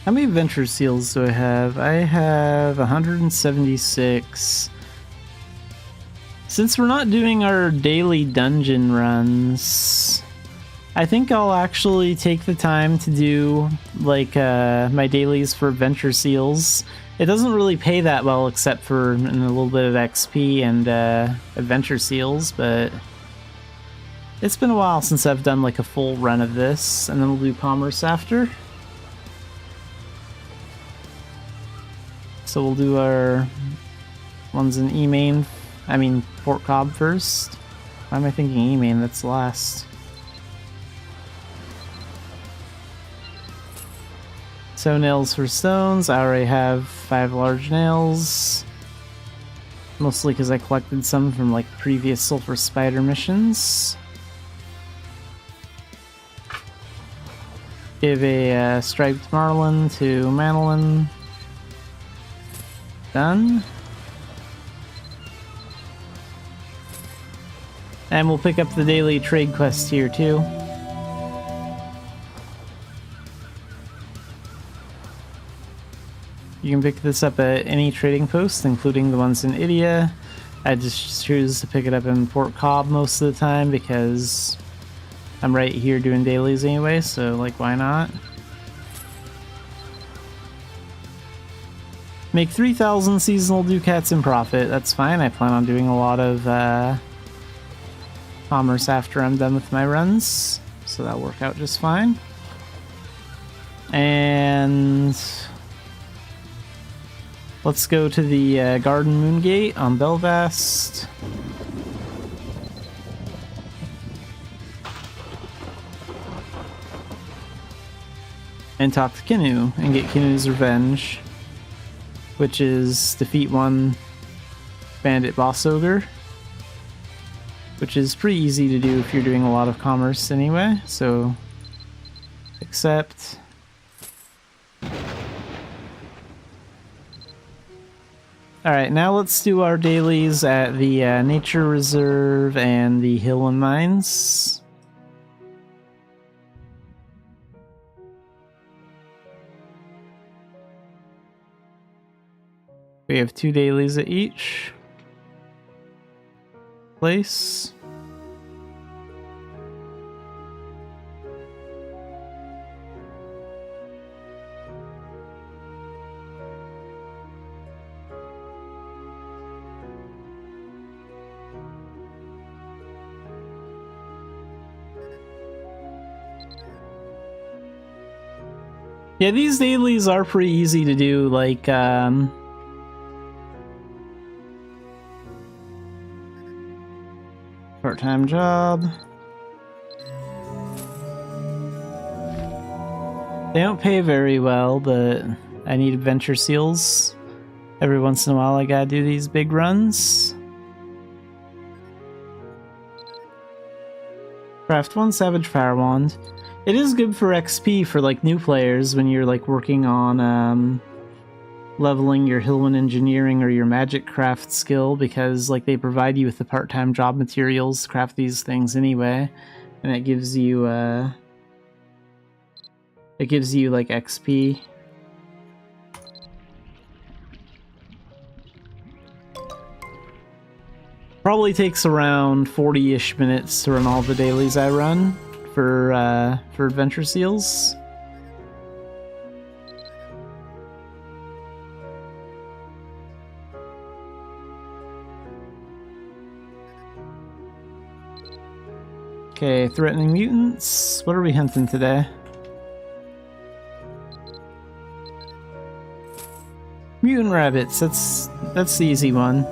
How many adventure seals do I have? I have 176. Since we're not doing our daily dungeon runs, I think I'll actually take the time to do like my dailies for adventure seals It doesn't really pay that well except for a little bit of XP and adventure seals, but it's been a while since I've done like a full run of this, and then we'll do commerce after. So we'll do our ones in E-main, I mean Port Cobb first. Why am I thinking E-main? That's last. So nails for stones. I already have 5 large nails. Mostly because I collected some from like previous Sulfur Spider missions. Give a striped marlin to Manolin. Done. And we'll pick up the daily trade quest here too. You can pick this up at any trading post, including the ones in Idia. I just choose to pick it up in Port Cobb most of the time because I'm right here doing dailies anyway, so like why not? Make 3,000 seasonal ducats in profit. That's fine. I plan on doing a lot of commerce after I'm done with my runs, so that'll work out just fine. And let's go to the Garden Moongate on Belvast. And talk to Kinu and get Kinu's revenge, which is defeat one bandit boss ogre, which is pretty easy to do if you're doing a lot of commerce anyway, so accept. Alright, now let's do our dailies at the Nature Reserve and the Hillwind Mines. We have 2 dailies at each place. Yeah, these dailies are pretty easy to do, like, part-time job. They don't pay very well, but I need adventure seals. Every once in a while I gotta do these big runs. Craft 1 Savage Fire Wand. It is good for XP for like new players when you're like working on leveling your Hillwind Engineering or your Magic Craft skill, because like they provide you with the part-time job materials to craft these things anyway, and it gives you like XP. Probably takes around 40-ish minutes to run all the dailies I run for adventure seals. Okay, threatening mutants. What are we hunting today? Mutant rabbits. That's the easy one.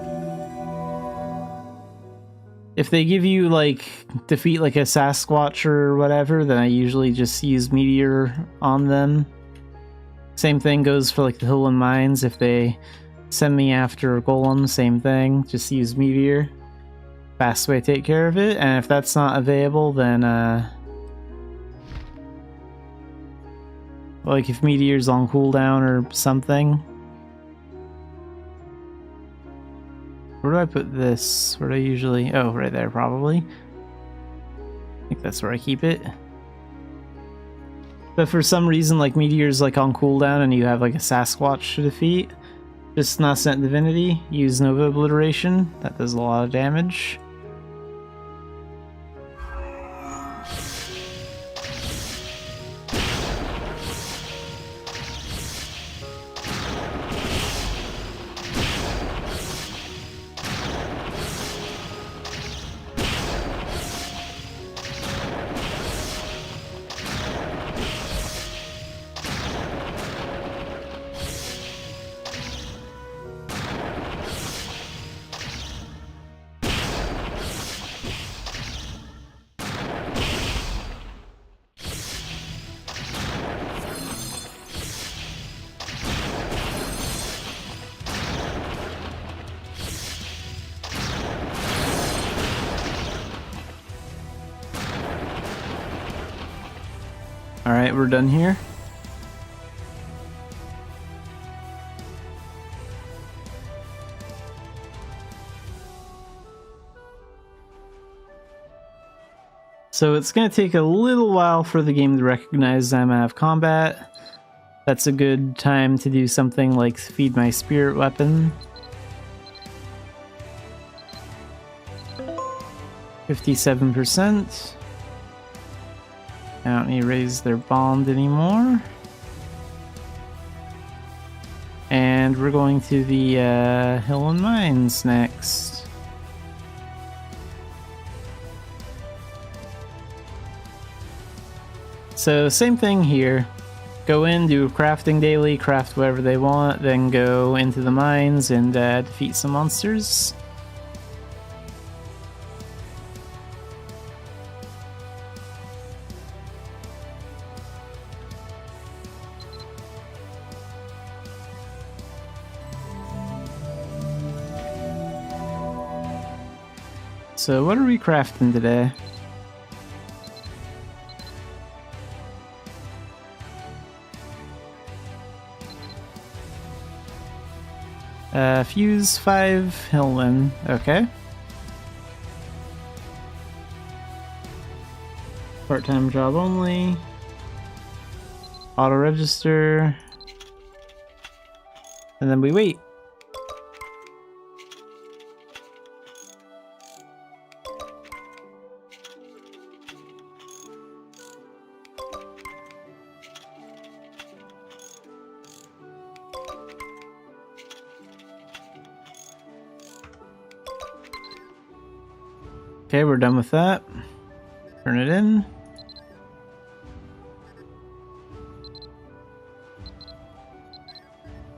If they give you, like, defeat, like, a Sasquatch or whatever, then I usually just use Meteor on them. Same thing goes for, like, the Hillwind Mines. If they send me after a Golem, same thing. Just use Meteor. Fast way to take care of it. And if that's not available, then, like, if Meteor's on cooldown or something. Where do I put this? Where do I usually... Oh, right there, probably. I think that's where I keep it. But for some reason, like, Meteor's, like, on cooldown and you have, like, a Sasquatch to defeat, just Nascent Divinity, use Nova Obliteration. That does a lot of damage. Alright, we're done here. So it's going to take a little while for the game to recognize I'm out of combat. That's a good time to do something like feed my spirit weapon. 57%. I don't need to raise their bond anymore. And we're going to the Hill and Mines next. So same thing here. Go in, do a crafting daily, craft whatever they want, then go into the mines and defeat some monsters. So what are we crafting today? Fuse 5 Hillman, okay. Part-time job only. Auto register. And then we wait. Okay, we're done with that. Turn it in.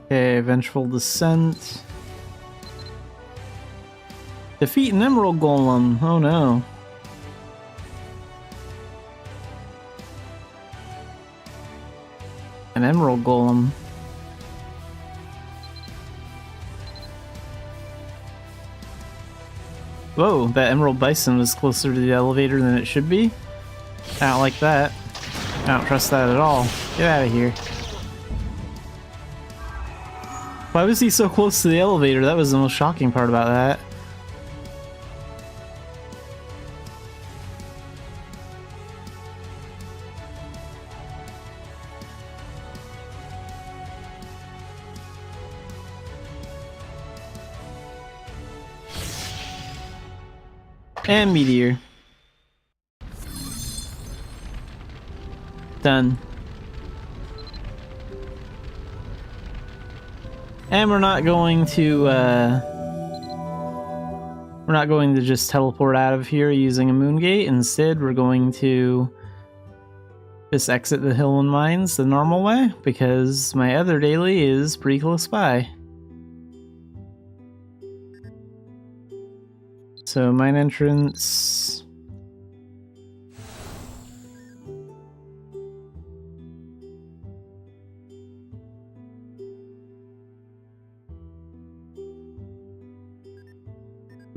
Okay, Vengeful Descent. Defeat an Emerald Golem. Oh no. An Emerald Golem. Whoa, that Emerald Bison was closer to the elevator than it should be. I don't like that. I don't trust that at all. Get out of here. Why was he so close to the elevator? That was the most shocking part about that. And Meteor. Done. And we're not going to just teleport out of here using a moon gate. Instead, we're going to just exit the Hill and Mines the normal way, because my other daily is pretty close by. So mine entrance.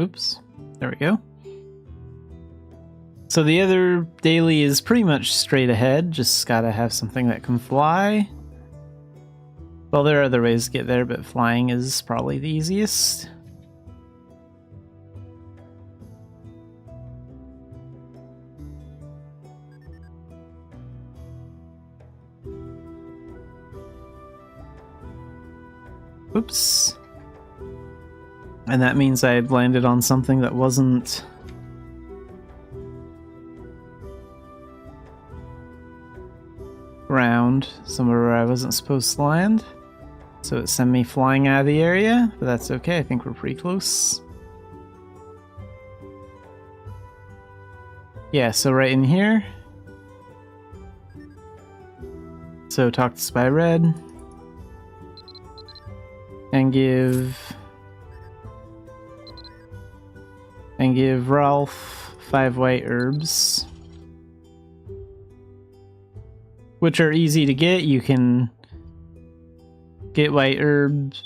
Oops, there we go. So the other daily is pretty much straight ahead, just gotta have something that can fly. Well, there are other ways to get there, but flying is probably the easiest. Oops. And that means I had landed on something that wasn't ground, somewhere where I wasn't supposed to land. So it sent me flying out of the area, but that's okay, I think we're pretty close. Yeah, so right in here. So talk to Spy Red. And give Ralph 5 white herbs, which are easy to get. You can get white herbs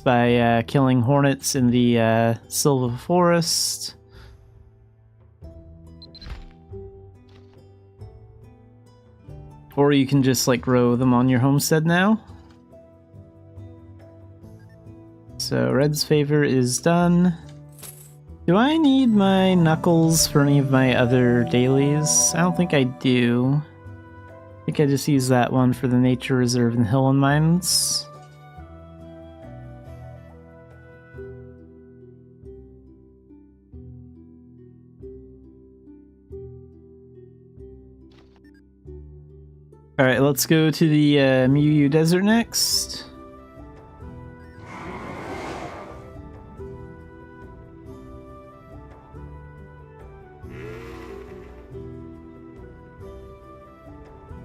by killing hornets in the Silva Forest. Or you can just like grow them on your homestead now. So Red's favor is done. Do I need my knuckles for any of my other dailies? I don't think I do. I think I just use that one for the nature reserve and hill and mines. Alright, let's go to the Miyu Desert next.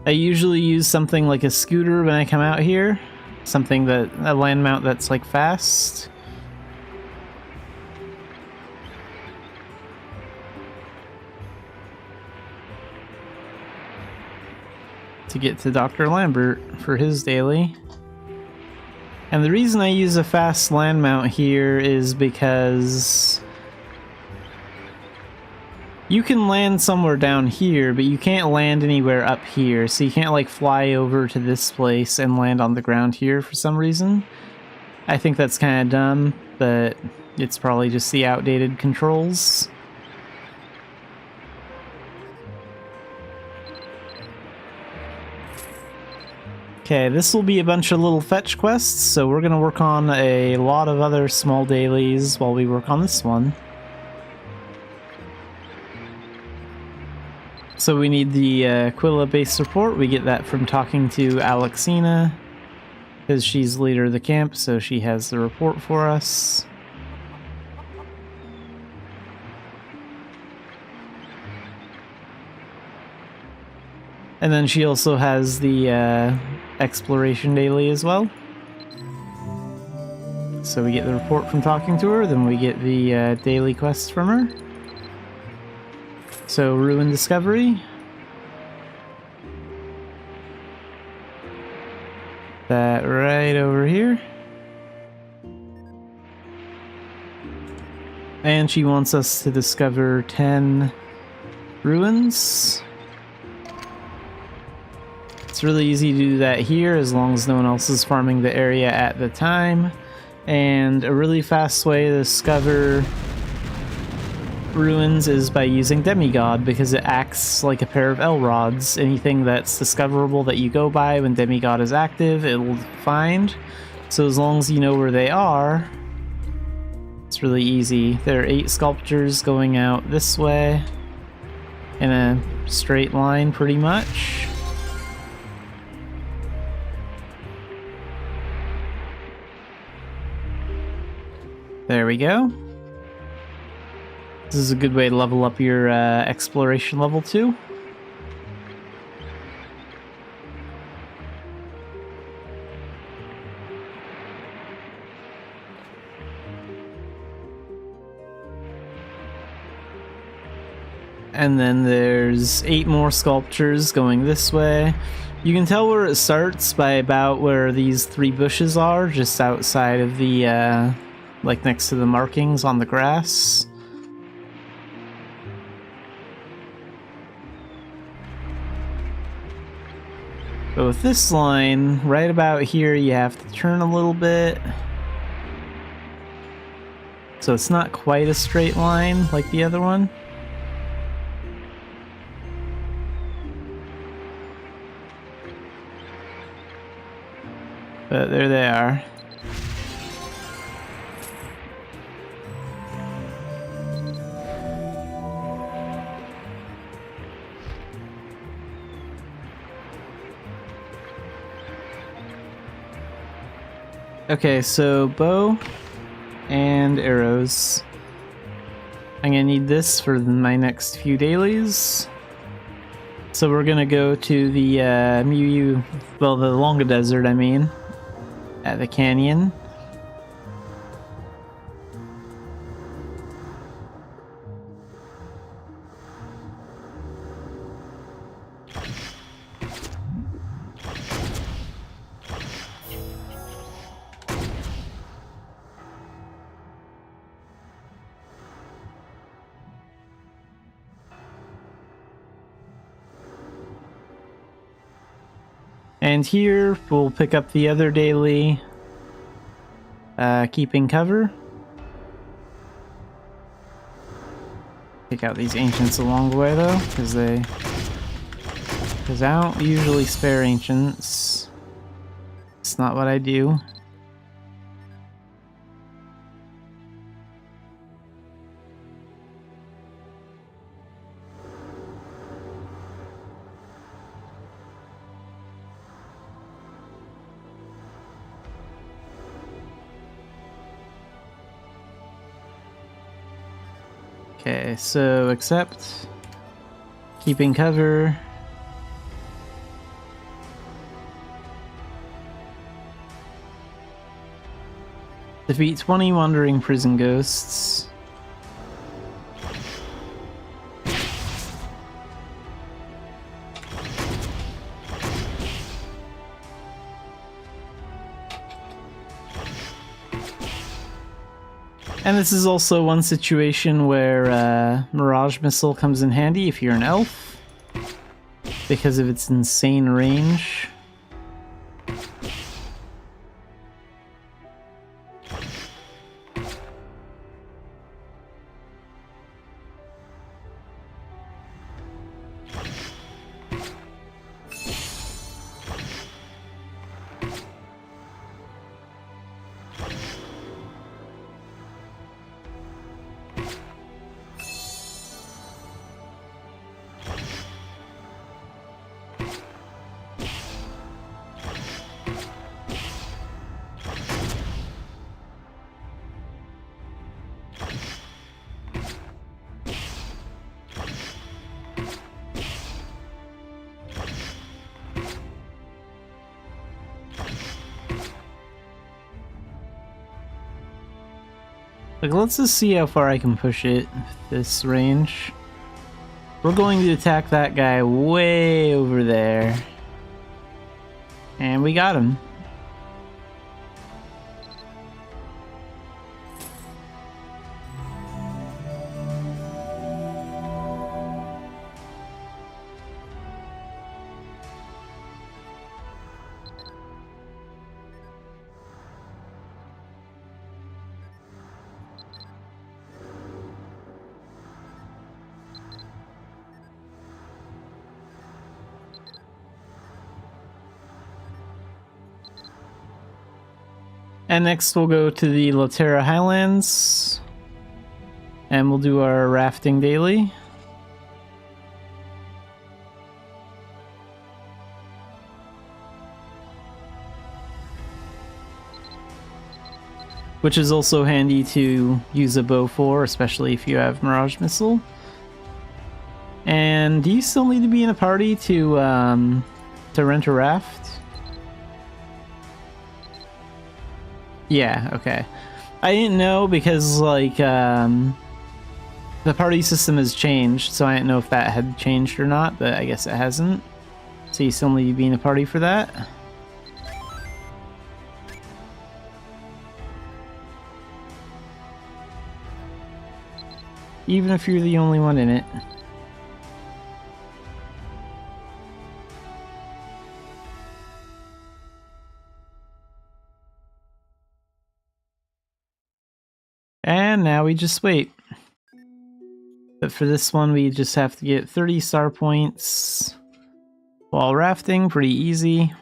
I usually use something like a scooter when I come out here. A land mount that's like fast. To get to Dr. Lambert for his daily. And the reason I use a fast land mount here is because you can land somewhere down here, but you can't land anywhere up here, so you can't like fly over to this place and land on the ground here for some reason. I think that's kind of dumb, but it's probably just the outdated controls. Okay, this will be a bunch of little fetch quests, so we're going to work on a lot of other small dailies while we work on this one. So we need the Aquila base report. We get that from talking to Alexina, because she's leader of the camp, so she has the report for us. And then she also has the exploration daily as well. So we get the report from talking to her, then we get the daily quests from her. So ruin discovery. That right over here. And she wants us to discover 10 ruins. It's really easy to do that here as long as no one else is farming the area at the time. And a really fast way to discover ruins is by using Demigod, because it acts like a pair of L-rods. Anything that's discoverable that you go by when Demigod is active, it will find. So as long as you know where they are, it's really easy. There are 8 sculptures going out this way in a straight line pretty much. There we go. This is a good way to level up your exploration level too. And then there's 8 more sculptures going this way. You can tell where it starts by about where these 3 bushes are, just outside of the like next to the markings on the grass. But with this line, right about here, you have to turn a little bit. So it's not quite a straight line like the other one. But there they are. Okay, so bow and arrows. I'm gonna need this for my next few dailies. So we're gonna go to the Miyu, well, the Longa Desert, I mean, at the canyon. And here we'll pick up the other daily, keeping cover. Take out these ancients along the way though, because I don't usually spare ancients. It's not what I do. Okay, so accept, keeping cover. Defeat 20 wandering prison ghosts. And this is also one situation where Mirage Missile comes in handy if you're an elf, because of its insane range. Like, let's just see how far I can push it with this range. We're going to attack that guy way over there. And we got him. And next we'll go to the Laterra Highlands, and we'll do our rafting daily. Which is also handy to use a bow for, especially if you have Mirage Missile. And do you still need to be in a party to rent a raft? Yeah, okay. I didn't know because, like, the party system has changed, so I didn't know if that had changed or not, but I guess it hasn't. So you still need to be in a party for that? Even if you're the only one in it. And now we just wait. But for this one, we just have to get 30 star points while rafting, pretty easy.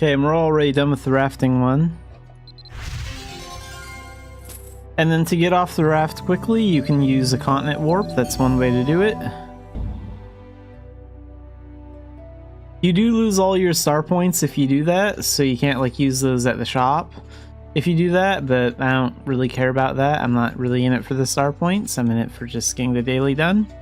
Okay, and we're already done with the rafting one. And then to get off the raft quickly, you can use a continent warp. That's one way to do it. You do lose all your star points if you do that, so you can't like use those at the shop if you do that, but I don't really care about that. I'm not really in it for the star points. I'm in it for just getting the daily done.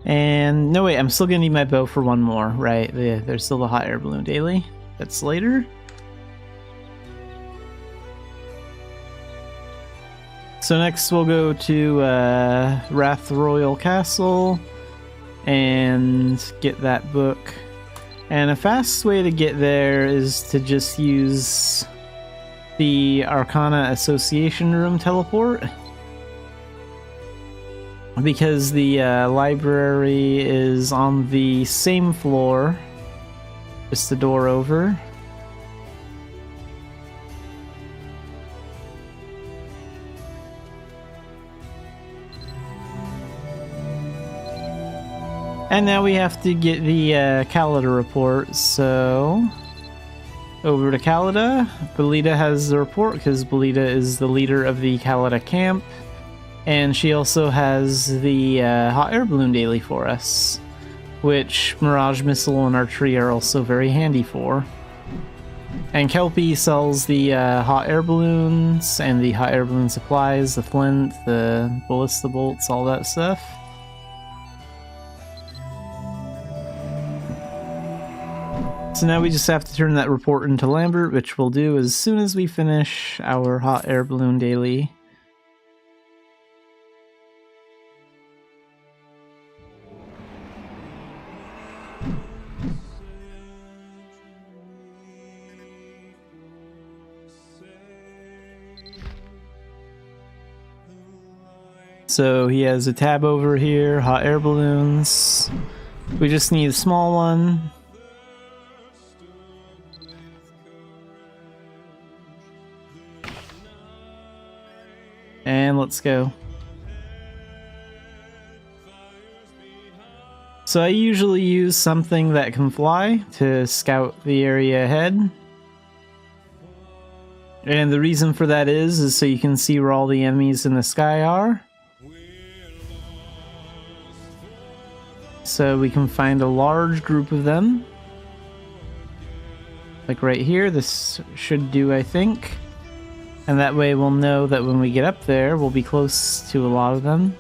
And no, wait, I'm still gonna need my bow for one more, right? There's still the hot air balloon daily. That's later. So next we'll go to Wrath Royal Castle and get that book. And a fast way to get there is to just use the Arcana Association Room teleport. Because the library is on the same floor, just the door over. And now we have to get the Khalida report, so over to Khalida. Belita has the report because Belita is the leader of the Khalida camp, and she also has the hot air balloon daily for us, which Mirage Missile and Archery are also very handy for. And Kelpie sells the hot air balloons and the hot air balloon supplies, the flint, the ballista bolts, all that stuff. So now we just have to turn that report into Lambert, which we'll do as soon as we finish our hot air balloon daily. So he has a tab over here, hot air balloons. We just need a small one. And let's go. So I usually use something that can fly to scout the area ahead. And the reason for that is so you can see where all the enemies in the sky are. So we can find a large group of them. Like right here, this should do, I think. And that way we'll know that when we get up there, we'll be close to a lot of them.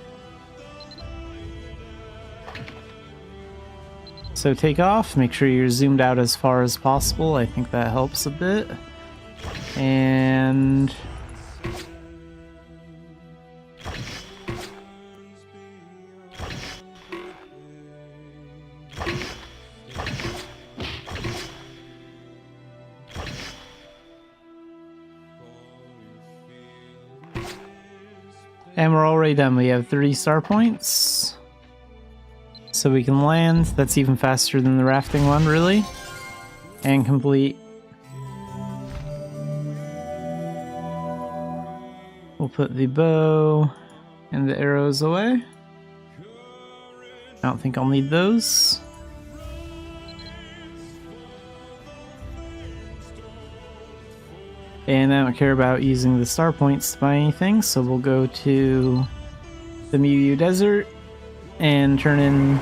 So take off, make sure you're zoomed out as far as possible. I think that helps a bit. And... and we're already done. We have 30 star points. So we can land. That's even faster than the rafting one, really. And complete. We'll put the bow and the arrows away. I don't think I'll need those. And I don't care about using the star points to buy anything, so we'll go to the Miu Desert and turn in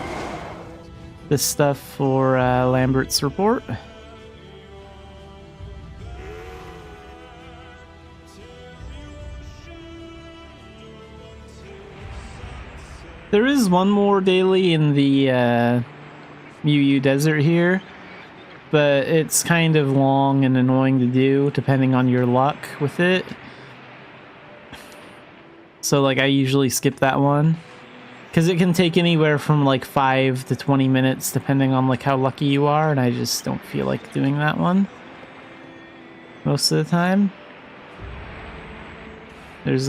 this stuff for Lambert's report. There is one more daily in the Miu Desert here, but it's kind of long and annoying to do depending on your luck with it. So like I usually skip that one because it can take anywhere from like 5 to 20 minutes depending on like how lucky you are, and I just don't feel like doing that one most of the time. There's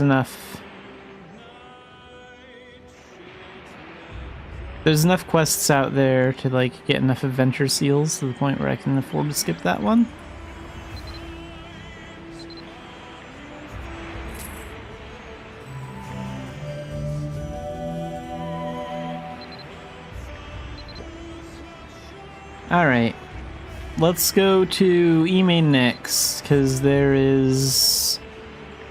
enough quests out there to like get enough adventure seals to the point where I can afford to skip that one. Alright, let's go to Emain next, because there is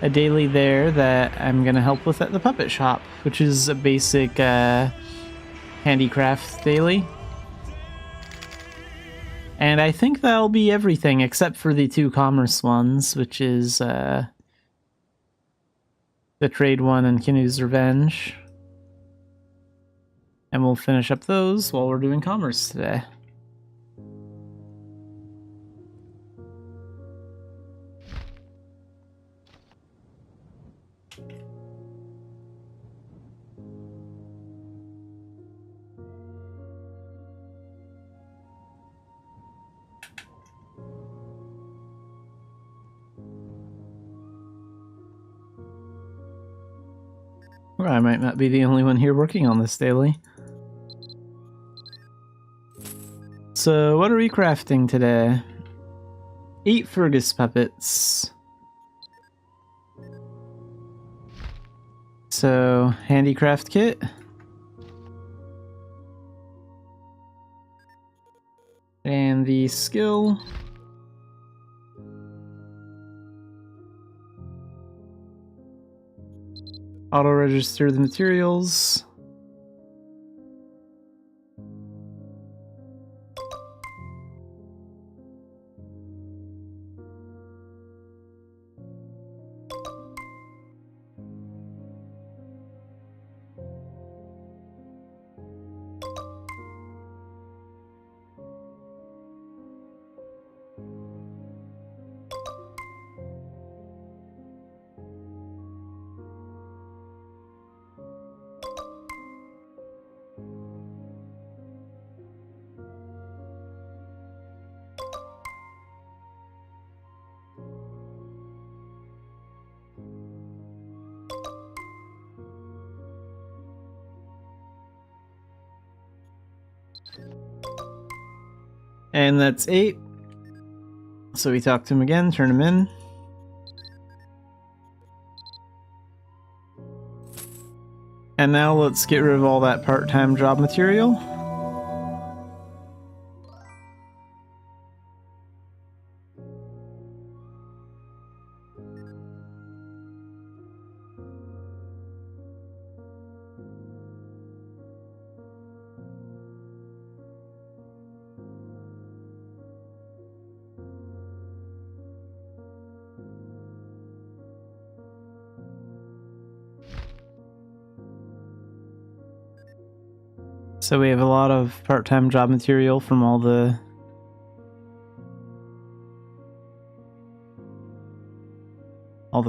a daily there that I'm gonna help with at the puppet shop, which is a basic handicraft daily. And I think that'll be everything except for the 2 commerce ones, which is the trade one and Kinu's Revenge. And we'll finish up those while we're doing commerce today. Well, I might not be the only one here working on this daily. So, what are we crafting today? 8 Fergus puppets. So, handicraft kit. And the skill. Auto-register the materials. And that's 8. So we talk to him again, turn him in. And now let's get rid of all that part-time job material. So we have a lot of part-time job material from all the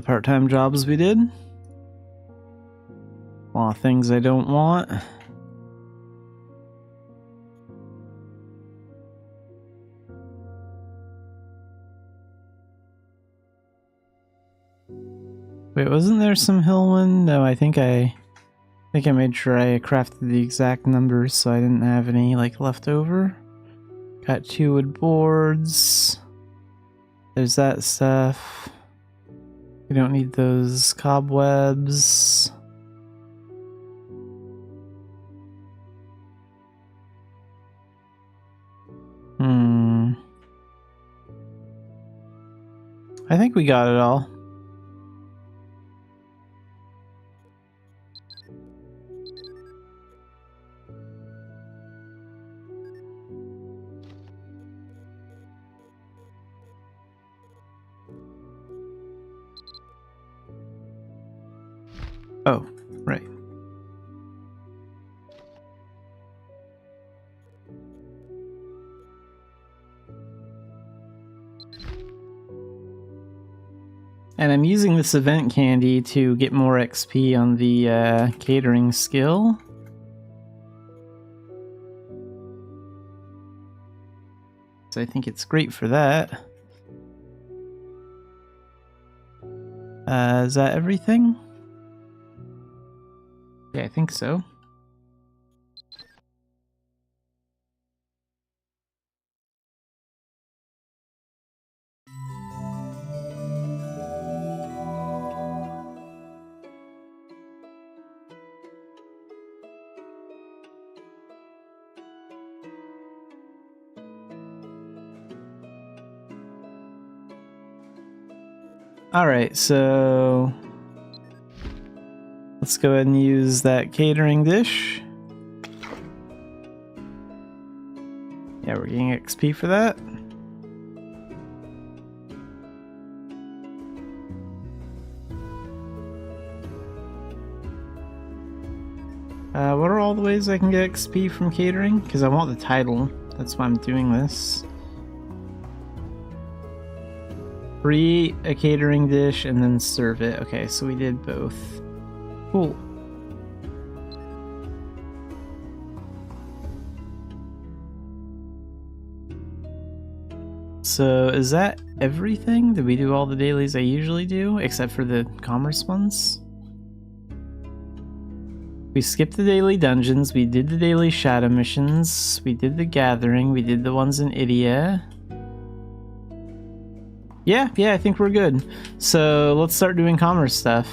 part-time jobs we did. A lot of things I don't want. Wait, wasn't there some hill one? No, I think I made sure I crafted the exact numbers so I didn't have any like left over. Got 2 wood boards. There's that stuff. We don't need those cobwebs. I think we got it all. Oh, right. And I'm using this event candy to get more XP on the catering skill. So I think it's great for that. Is that everything? Yeah, I think so. Alright, so let's go ahead and use that catering dish. Yeah, we're getting XP for that. What are all the ways I can get XP from catering? Because I want the title. That's why I'm doing this. Create a catering dish and then serve it. Okay, so we did both. Cool. So is that everything? Did we do all the dailies I usually do, except for the commerce ones? We skipped the daily dungeons, we did the daily shadow missions, we did the gathering, we did the ones in Idia. Yeah, I think we're good. So let's start doing commerce stuff.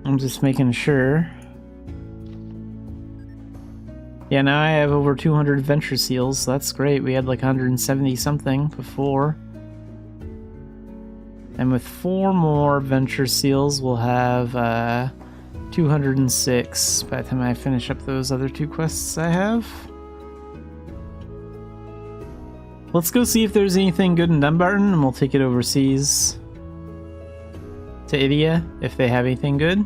I'm just making sure. Yeah, now I have over 200 adventure seals, so that's great. We had like 170 something before. And with 4 more adventure seals, we'll have 206 by the time I finish up those other 2 quests I have. Let's go see if there's anything good in Dumbarton, and we'll take it overseas to Idia if they have anything good.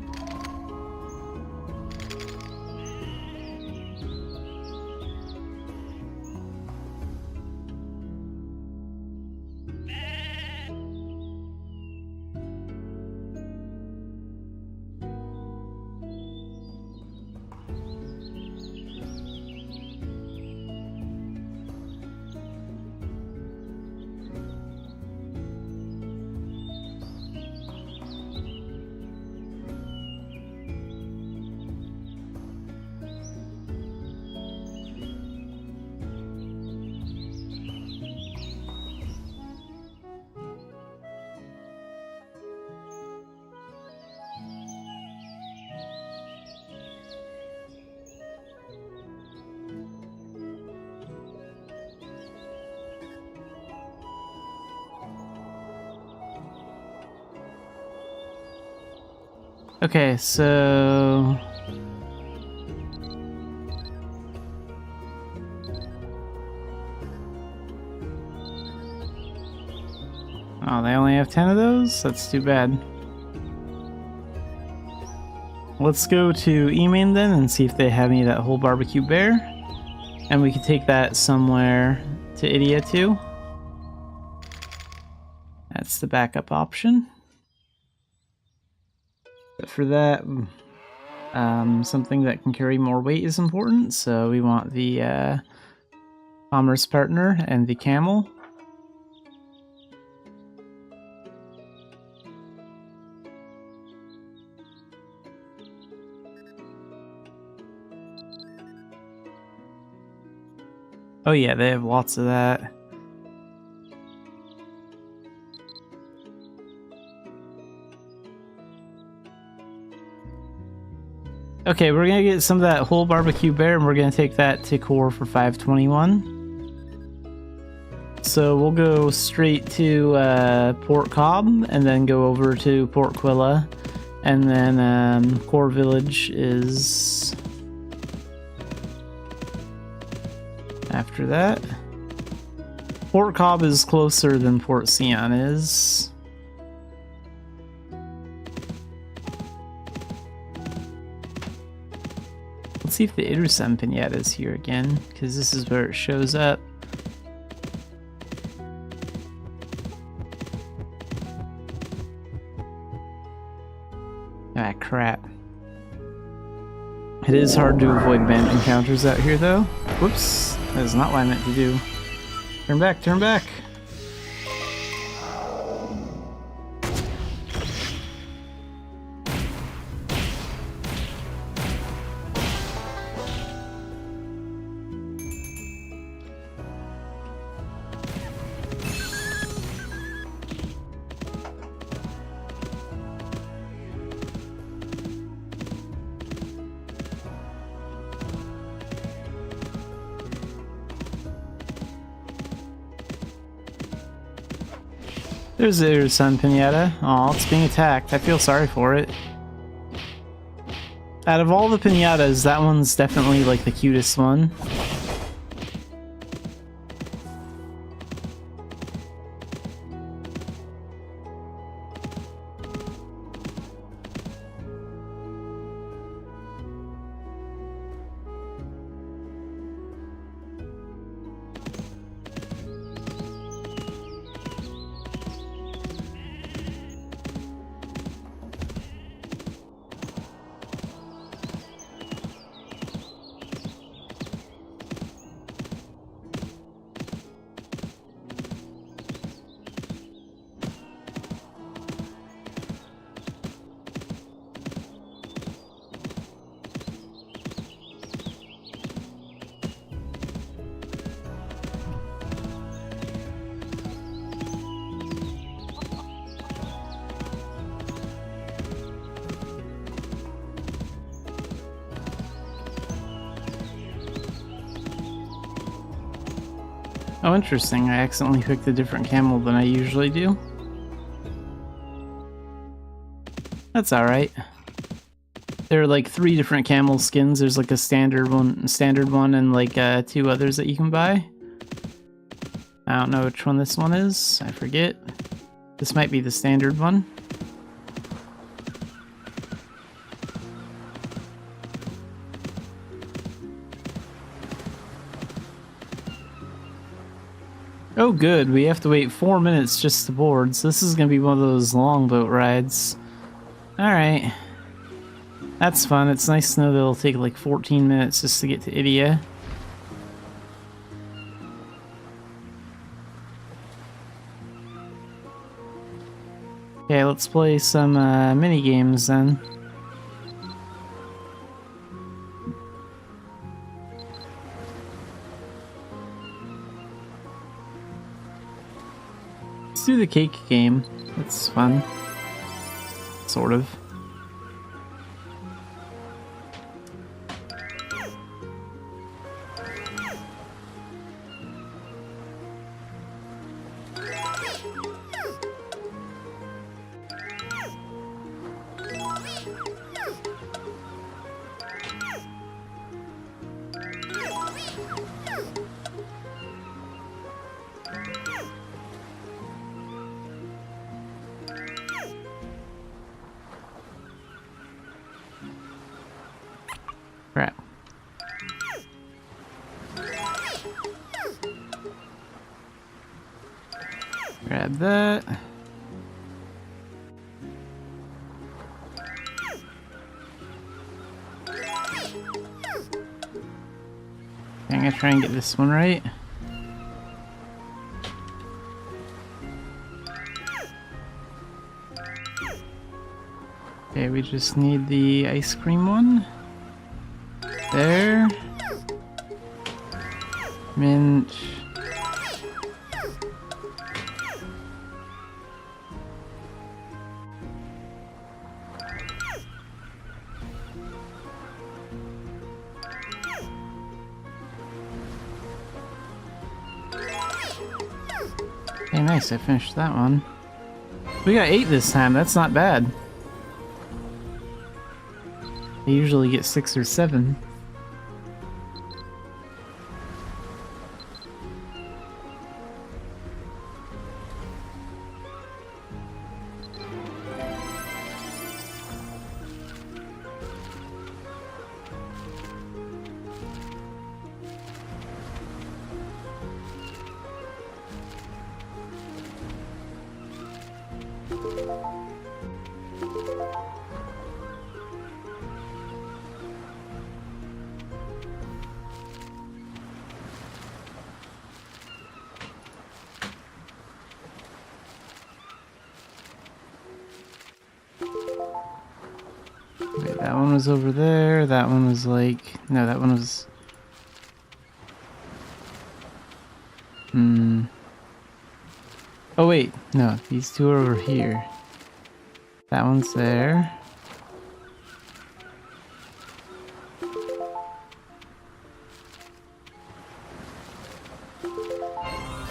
Okay, so... oh, they only have 10 of those? That's too bad. Let's go to Emain then and see if they have any of that whole barbecue bear. And we can take that somewhere to Idia too. That's the backup option. But for that, something that can carry more weight is important, so we want the commerce partner and the camel. Oh yeah, they have lots of that. Okay, we're gonna get some of that whole barbecue bear and we're gonna take that to core for 521. So we'll go straight to Port Cobb and then go over to Port Quilla, and then core village is after that. Port Cobb is closer than Port Sion is. Let's see if the Idrusam Pinata is here again, because this is where it shows up. Ah, crap. It is hard to avoid band encounters out here, though. Whoops, that is not what I meant to do. Turn back, turn back! There's your son, Pinata. Aw, it's being attacked. I feel sorry for it. Out of all the pinatas, that one's definitely like the cutest one. Oh, interesting. I accidentally picked a different camel than I usually do. That's alright. There are like 3 different camel skins. There's like a standard one, and like 2 others that you can buy. I don't know which one this one is. I forget. This might be the standard one. Oh good, we have to wait 4 minutes just to board, so this is gonna be one of those long boat rides. Alright. That's fun. It's nice to know that it'll take like 14 minutes just to get to Idia. Okay, let's play some mini games then. Let's do the cake game. That's fun. Sort of. Crap. Grab that. I'm gonna try and get this one right. Okay, we just need the ice cream one. There. Mint. Hey, nice, I finished that one. We got 8 this time, that's not bad. I usually get 6 or 7. Wait, that one was over there, that one was like... No, that one was... Oh wait, no, these 2 are over here. That one's there.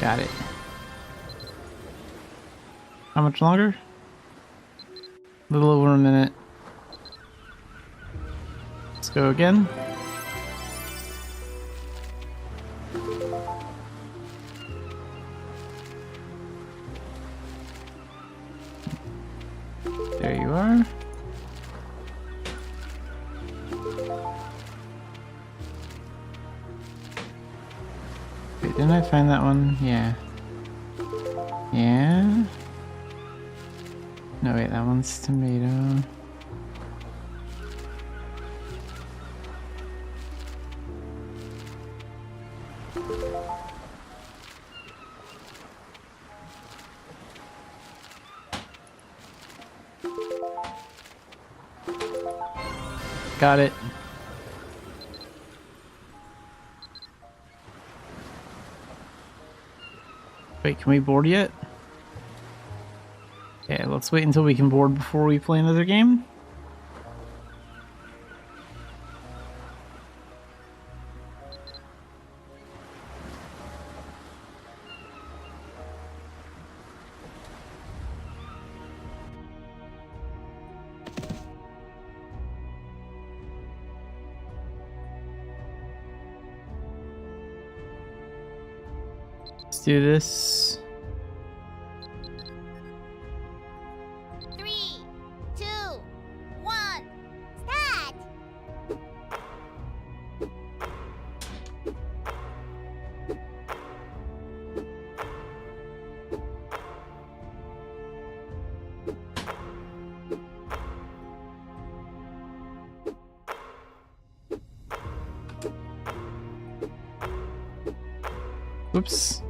Got it. How much longer? A little over a minute. Let's go again. There you are. Wait, didn't I find that one? Yeah. Yeah? No, wait, that one's tomato. Got it. Wait, can we board yet? Okay, let's wait until we can board before we play another game. Let's do this. 3, 2, 1, start! Whoops.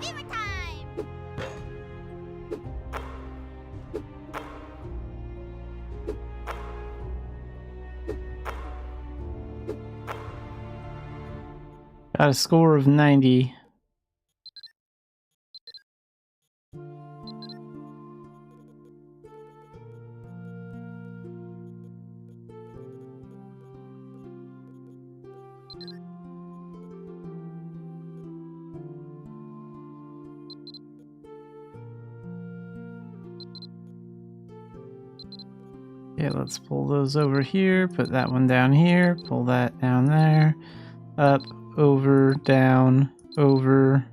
Beaver time! Got a score of 90. Okay, let's pull those over here, put that one down here, pull that down there, up, over, down, over.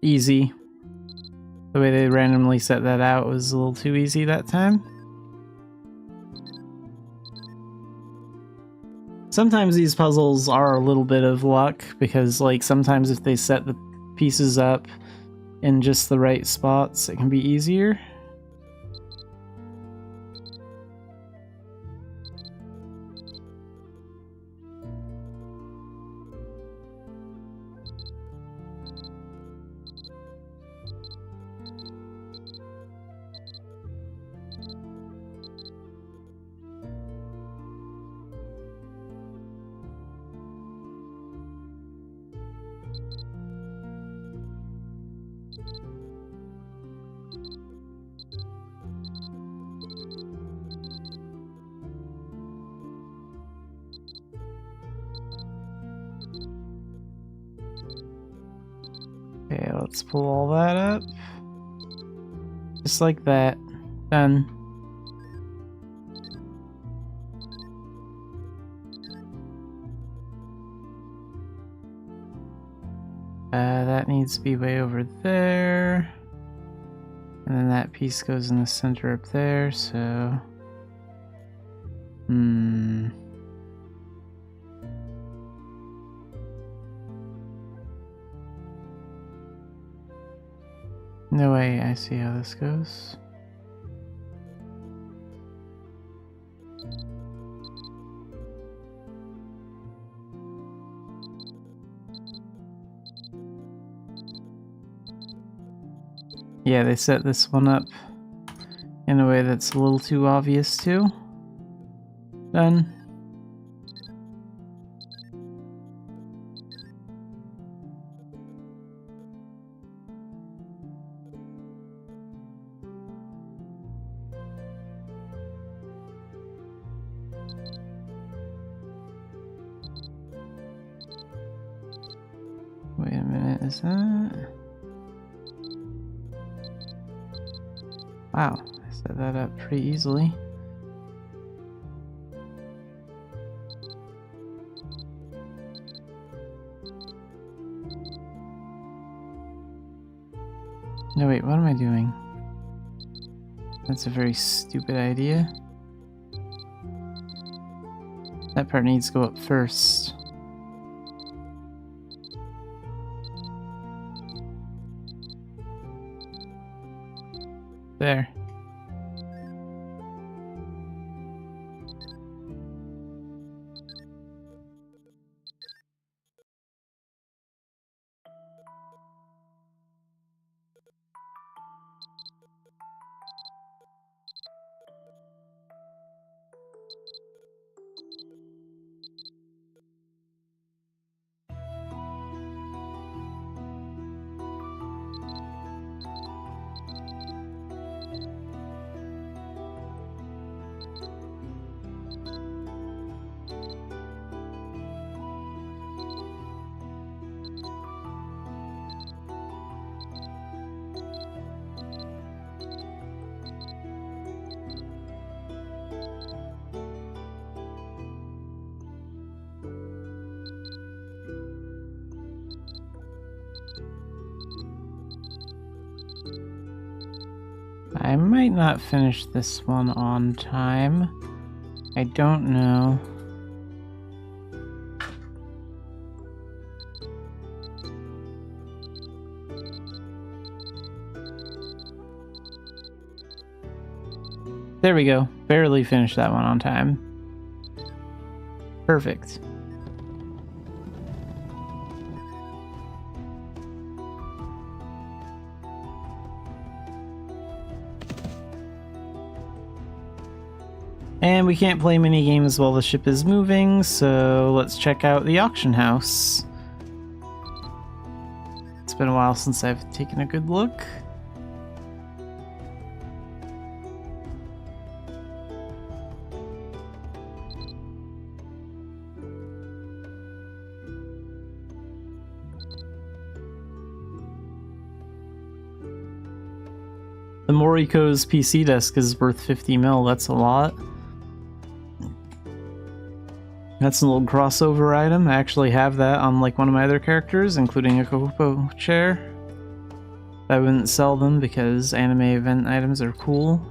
Easy. The way they randomly set that out was a little too easy that time. Sometimes these puzzles are a little bit of luck, because like sometimes if they set the pieces up in just the right spots, it can be easier. Okay, let's pull all that up. Just like that. Done. That needs to be way over there. And then that piece goes in the center up there, so... No way, I see how this goes. Yeah, they set this one up in a way that's a little too obvious too. Done. is that? Wow, I set that up pretty easily. No, wait, what am I doing? That's a very stupid idea. That part needs to go up first. There. I might not finish this one on time. I don't know. There we go. Barely finished that one on time. Perfect. And we can't play mini games while the ship is moving, so let's check out the auction house. It's been a while since I've taken a good look. The Moriko's PC desk is worth 50 mil, that's a lot. That's a little crossover item. I actually have that on like one of my other characters, including a Kokopo chair. I wouldn't sell them because anime event items are cool.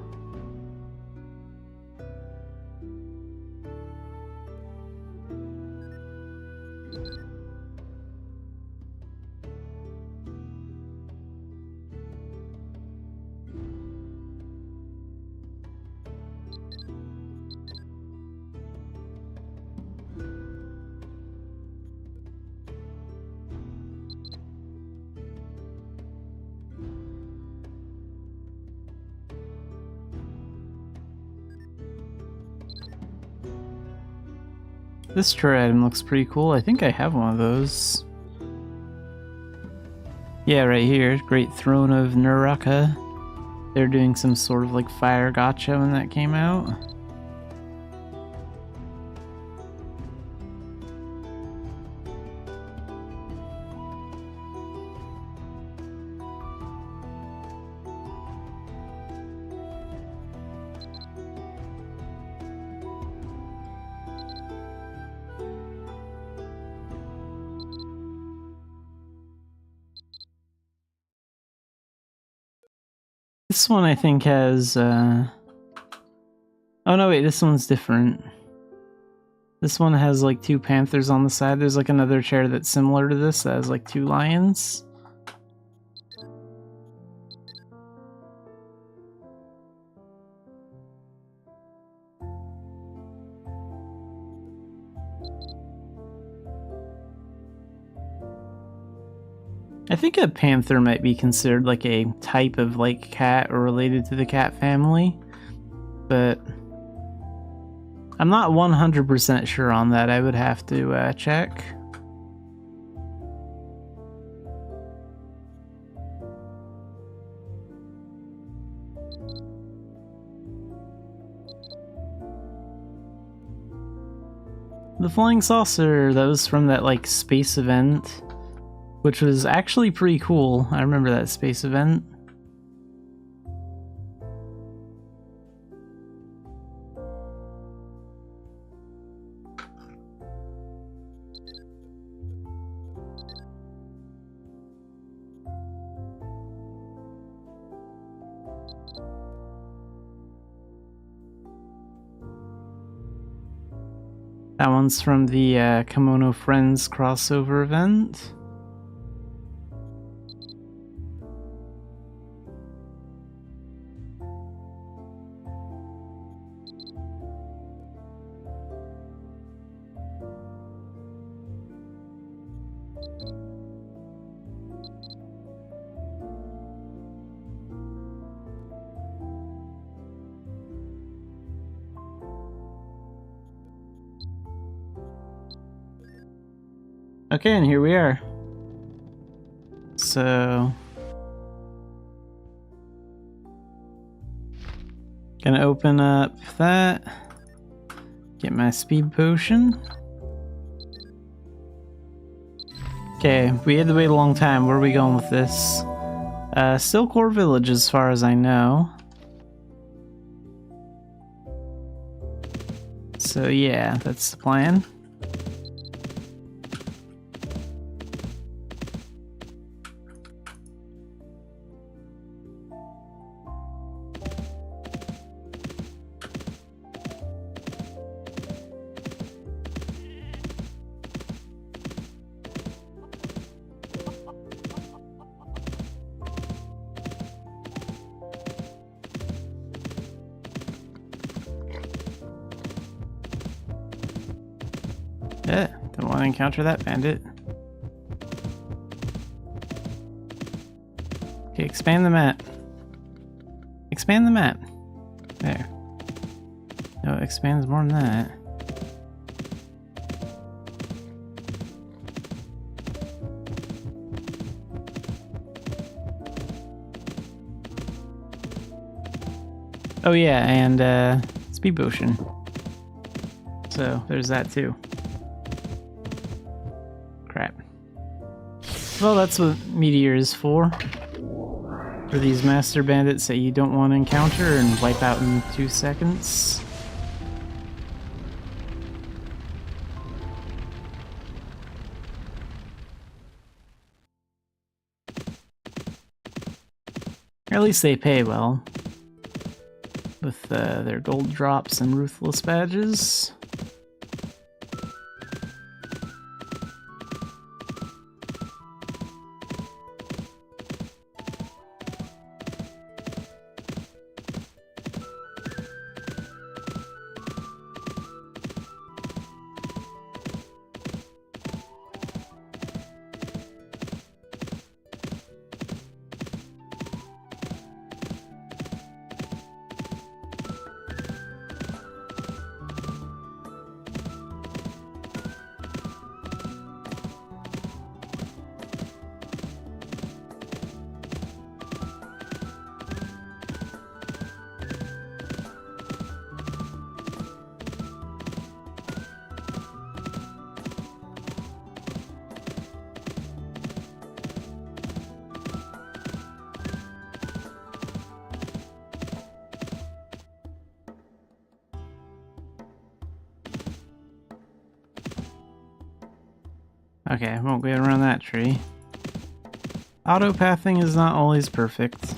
This turret item looks pretty cool. I think I have one of those. Yeah, right here. Great Throne of Naraka. They're doing some sort of like fire gacha when that came out. This one I think has, oh no wait, this one's different. This one has like two panthers on the side. There's like another chair that's similar to this that has like two lions. I think a panther might be considered like a type of like cat or related to the cat family, but I'm not 100% sure on that. I would have to check. The flying saucer, that was from that like space event which was actually pretty cool. I remember that space event. That one's from the Kimono Friends crossover event. Okay, and here we are. So, gonna open up that, get my speed potion. Okay, we had to wait a long time. Where are we going with this? Still Core Village as far as I know. So yeah, that's the plan. Yeah, don't want to encounter that bandit. Okay, expand the map. Expand the map. There. No, it expands more than that. Oh yeah, and speed potion. So there's that too. Crap. Well, that's what Meteor is for. For these master bandits that you don't want to encounter and wipe out in 2 seconds. Or at least they pay well. With their gold drops and ruthless badges. Okay, I won't get around that tree. Auto-pathing is not always perfect.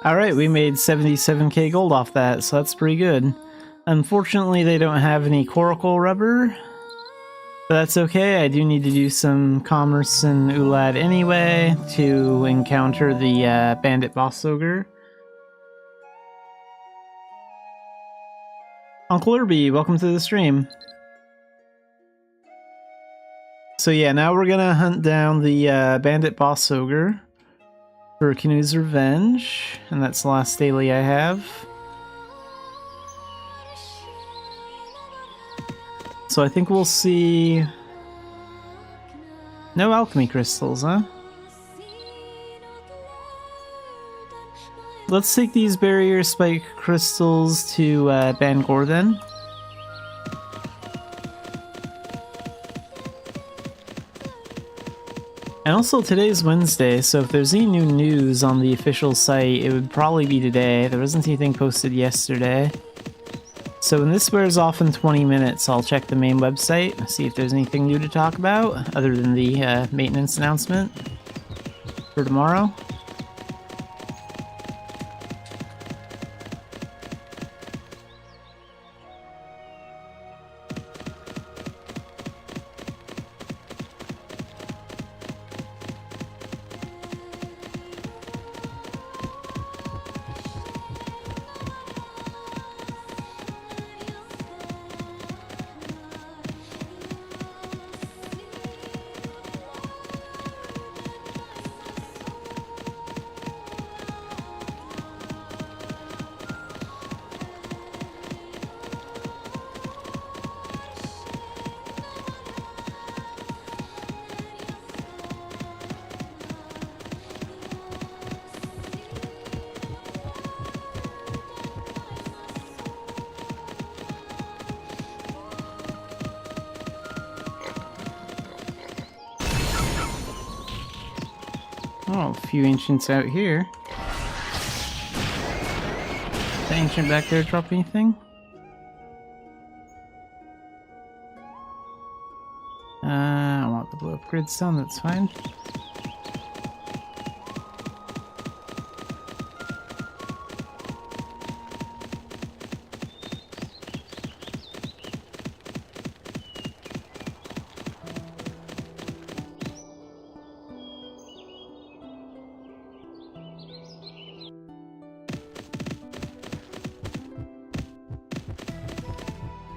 Alright, we made 77k gold off that, so that's pretty good. Unfortunately, they don't have any coracle rubber, but that's okay. I do need to do some commerce in Ulad anyway to encounter the bandit boss ogre. Uncle Irby, welcome to the stream. So yeah, now we're gonna hunt down the bandit boss ogre for Canoe's Revenge, and that's the last daily I have. So I think we'll see... No alchemy crystals, huh? Let's take these barrier spike crystals to Bangor then. And also today's Wednesday, so if there's any new news on the official site, it would probably be today. There wasn't anything posted yesterday. So when this wears off in 20 minutes, I'll check the main website, see if there's anything new to talk about, other than the maintenance announcement for tomorrow. Oh, a few ancients out here. The ancient back there drop anything? I want the blue upgrade stone, that's fine.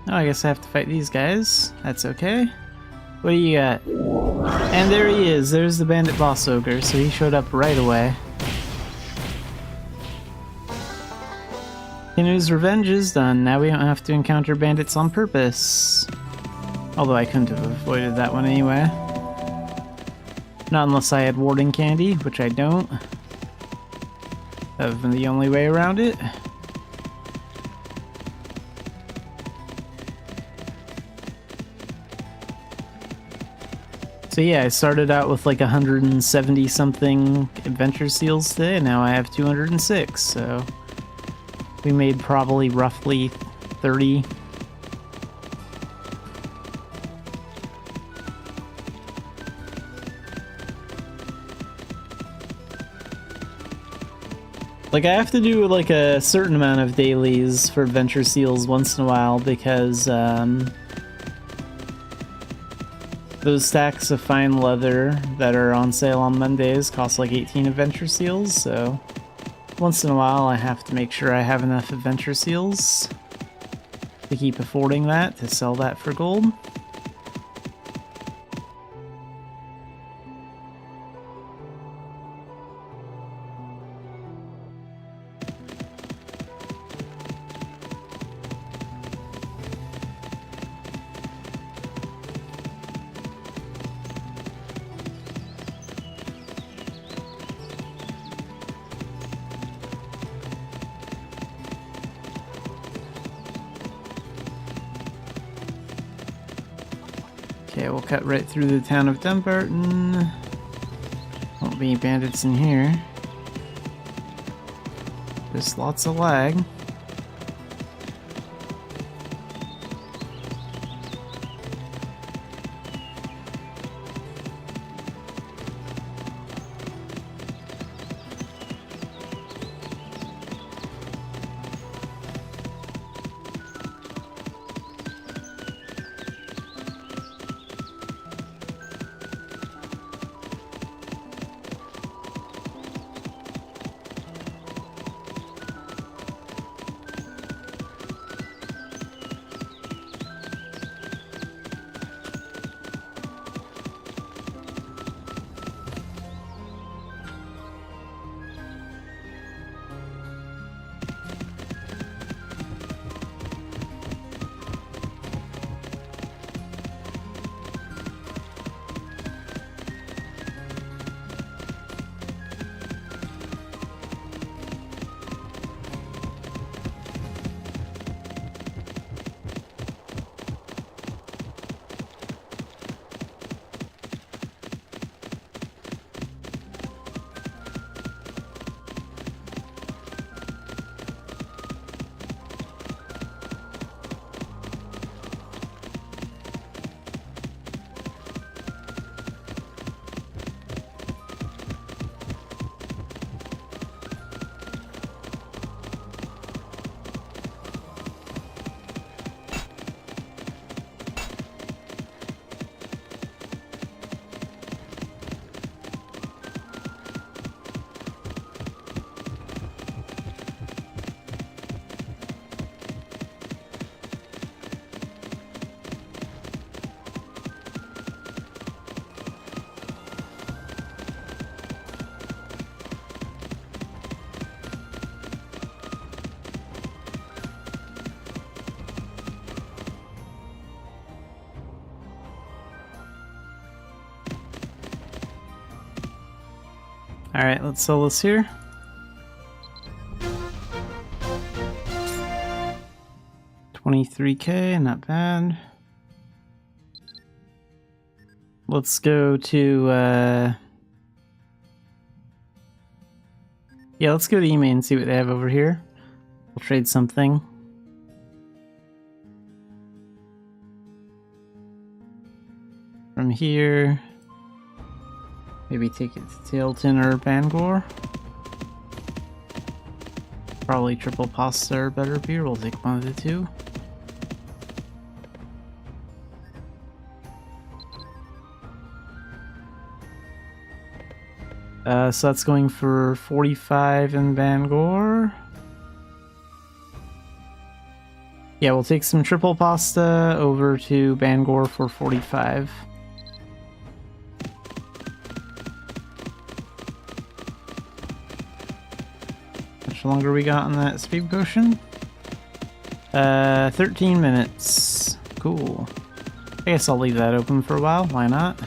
Oh, I guess I have to fight these guys. That's okay. What do you got? And there he is. There's the bandit boss ogre, so he showed up right away. Canoe's Revenge is done. Now we don't have to encounter bandits on purpose. Although I couldn't have avoided that one anyway. Not unless I had warding candy, which I don't. That would have been the only way around it. So yeah, I started out with like 170 something adventure seals today, and now I have 206, so we made probably roughly 30. Like, I have to do like a certain amount of dailies for adventure seals once in a while because those stacks of fine leather that are on sale on Mondays cost like 18 adventure seals, so once in a while I have to make sure I have enough adventure seals to keep affording that, to sell that for gold. Okay, we'll cut right through the town of Dumbarton. Won't be any bandits in here. Just lots of lag. Alright, let's sell this here. $23K, not bad. Let's go to, yeah, let's go to eMain and see what they have over here. We'll trade something. From here, maybe take it to Tailton or Bangor. Probably triple pasta or better beer. We'll take one of the two. So that's going for 45 in Bangor. Yeah, we'll take some triple pasta over to Bangor for 45. How much longer we got on that speed potion? 13 minutes. Cool. I guess I'll leave that open for a while. Why not?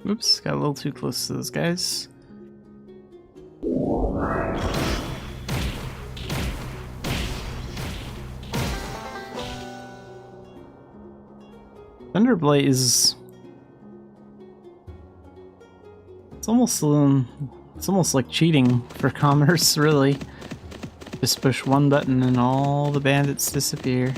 Oops, got a little too close to those guys. Thunderblight is... It's almost like cheating for commerce, really. Just push one button and all the bandits disappear.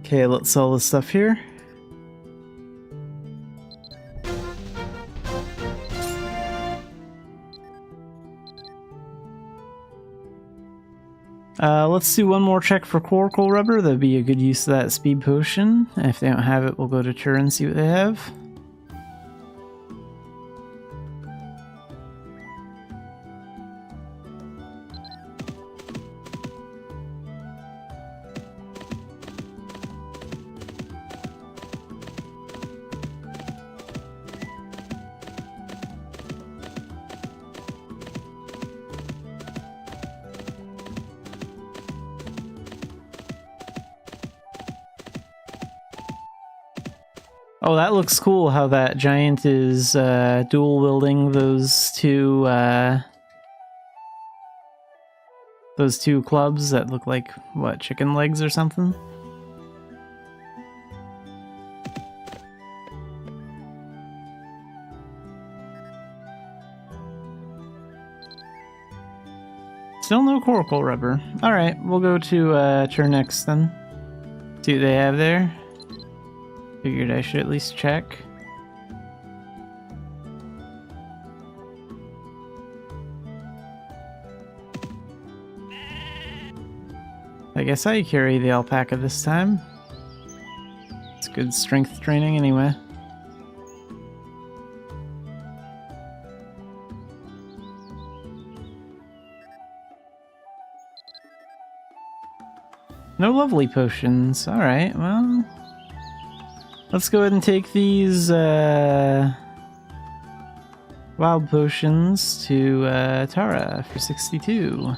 Okay, let's sell this stuff here. Let's do one more check for coracle rubber. That'd be a good use of that speed potion. If they don't have it, we'll go to Tur and see what they have. Oh, that looks cool how that giant is dual wielding those two clubs that look like, what, chicken legs or something? Still no coracle rubber. Alright, we'll go to Tur next then. See what they have there. Figured I should at least check. I guess I carry the alpaca this time. It's good strength training anyway. No lovely potions. Alright, well... let's go ahead and take these wild potions to Tara for 62.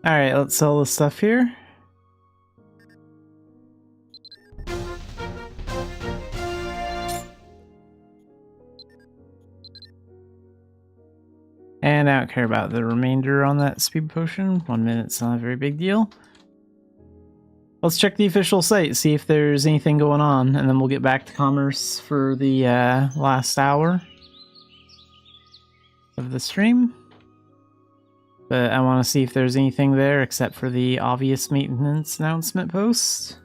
Alright, let's sell the stuff here. And I don't care about the remainder on that speed potion. 1 minute's not a very big deal. Let's check the official site, see if there's anything going on, and then we'll get back to commerce for the last hour of the stream. But I want to see if there's anything there except for the obvious maintenance announcement post.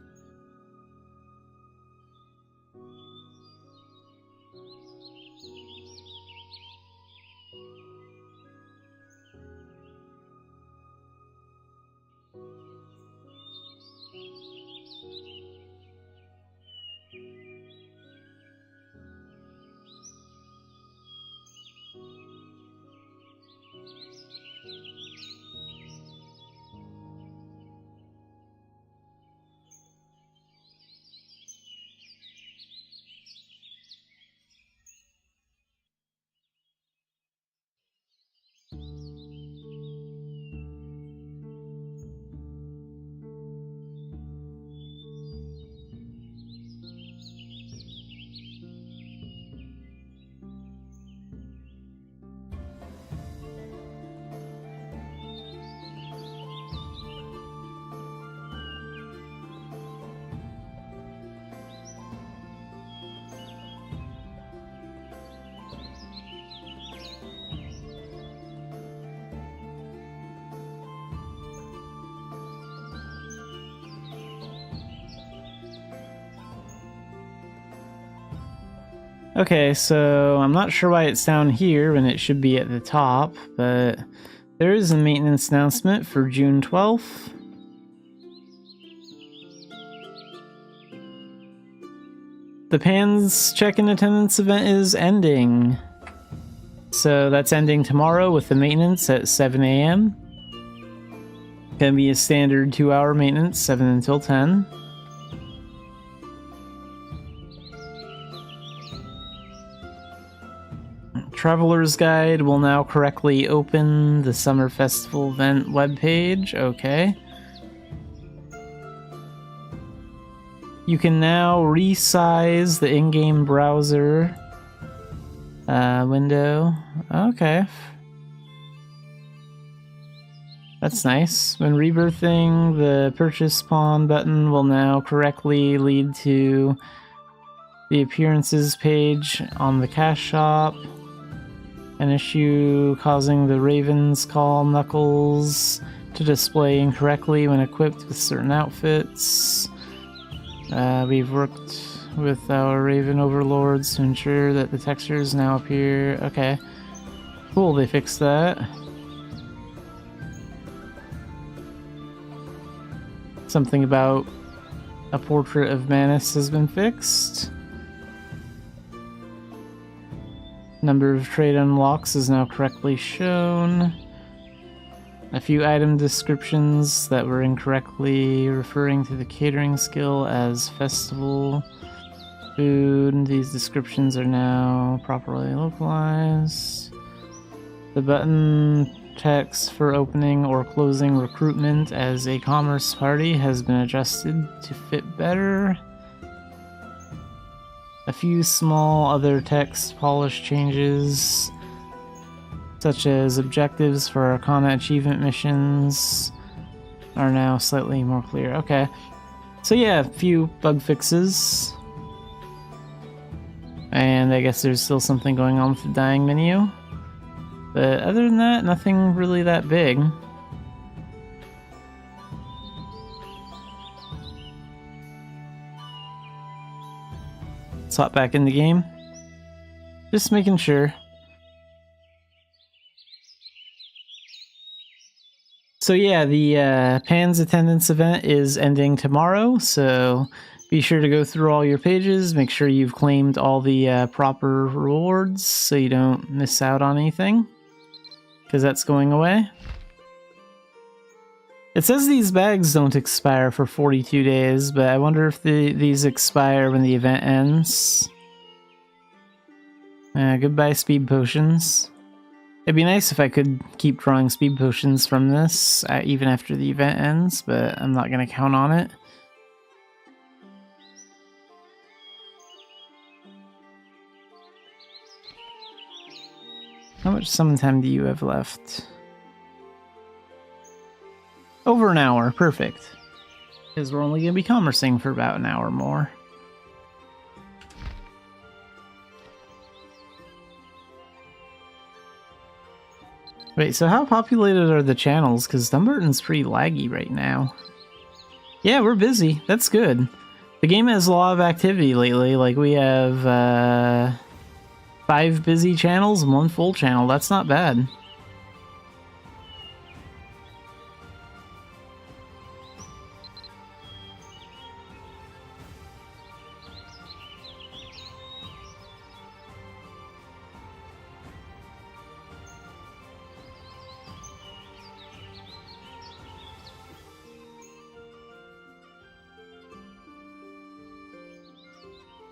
Okay, so I'm not sure why it's down here when it should be at the top, but there is a maintenance announcement for June 12th. The PAN's check-in attendance event is ending. So that's ending tomorrow with the maintenance at 7 a.m. Gonna be a standard 2-hour maintenance, 7 until 10. Traveler's Guide will now correctly open the Summer Festival event webpage. Okay. You can now resize the in-game browser window. Okay. That's nice. When rebirthing, the purchase pawn button will now correctly lead to the appearances page on the cash shop. An issue causing the Raven's Call Knuckles to display incorrectly when equipped with certain outfits. We've worked with our Raven overlords to ensure that the textures now appear. Okay. Cool, they fixed that. Something about a portrait of Manus has been fixed. Number of trade unlocks is now correctly shown. A few item descriptions that were incorrectly referring to the catering skill as festival food. These descriptions are now properly localized. The button text for opening or closing recruitment as a commerce party has been adjusted to fit better. A few small other text polish changes, such as objectives for Arcana achievement missions, are now slightly more clear. Okay. So yeah, a few bug fixes. And I guess there's still something going on with the dying menu. But other than that, nothing really that big. Let's hop back in the game. Just making sure. So yeah, the PAN's attendance event is ending tomorrow, so be sure to go through all your pages, make sure you've claimed all the proper rewards so you don't miss out on anything, because that's going away. It says these bags don't expire for 42 days, but I wonder if these expire when the event ends. Goodbye speed potions. It'd be nice if I could keep drawing speed potions from this even after the event ends, but I'm not going to count on it. How much summon time do you have left? Over an hour, perfect. Because we're only going to be commercing for about an hour more. Wait, so how populated are the channels? Because Dumbarton's pretty laggy right now. Yeah, we're busy. That's good. The game has a lot of activity lately. Like, we have 5 busy channels and 1 full channel. That's not bad.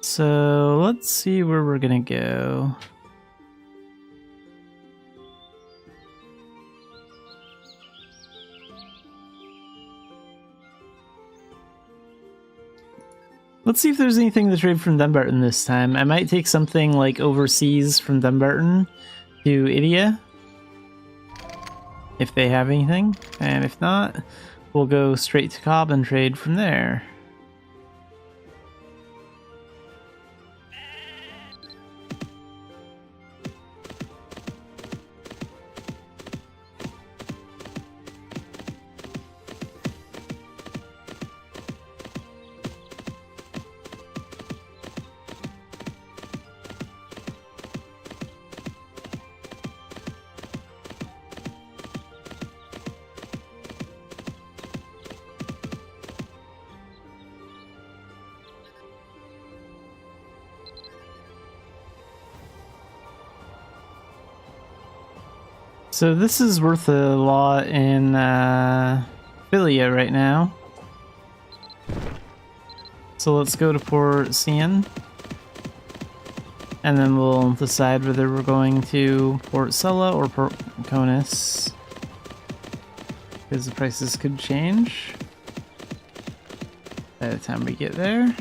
So let's see where we're gonna go. Let's see if there's anything to trade from Dumbarton this time. I might take something like overseas from Dumbarton to Idia, if they have anything, and if not, we'll go straight to Cobb and trade from there. So this is worth a lot in Philia right now. So let's go to Port Cian. And then we'll decide whether we're going to Port Sella or Port Conus. Because the prices could change by the time we get there.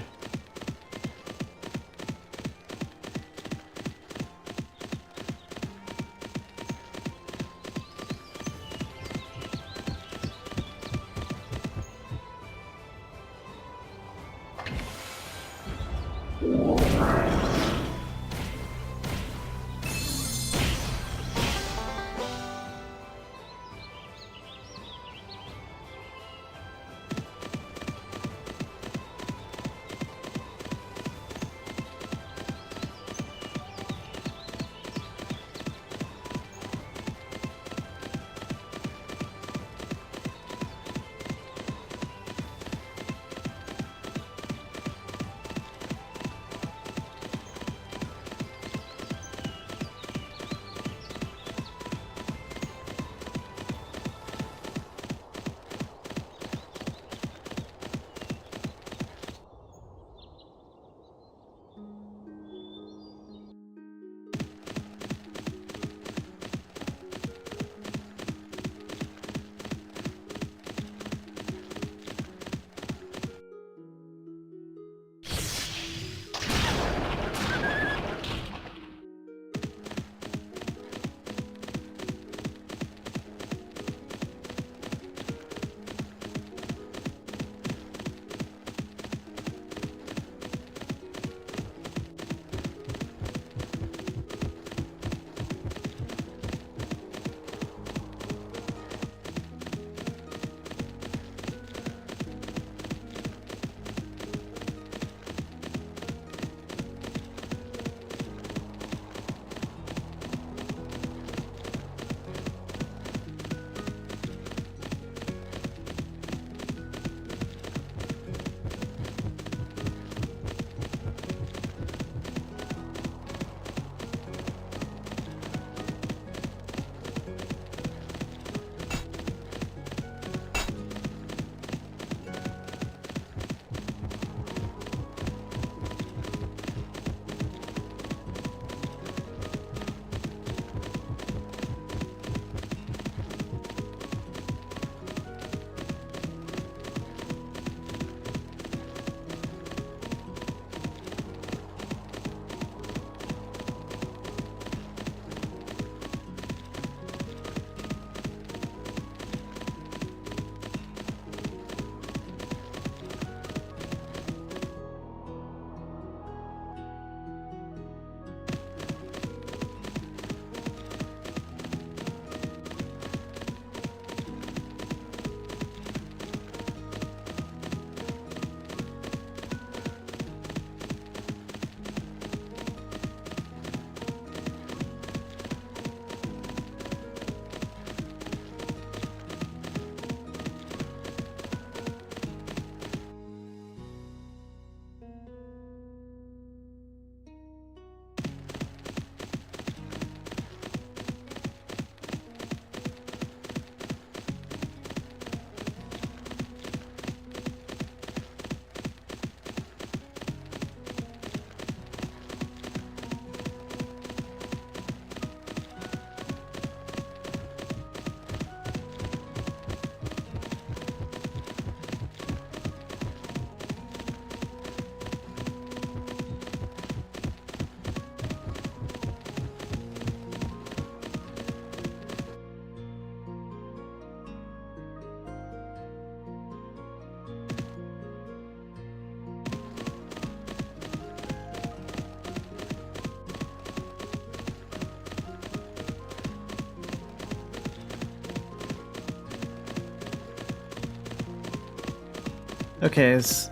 Okay, is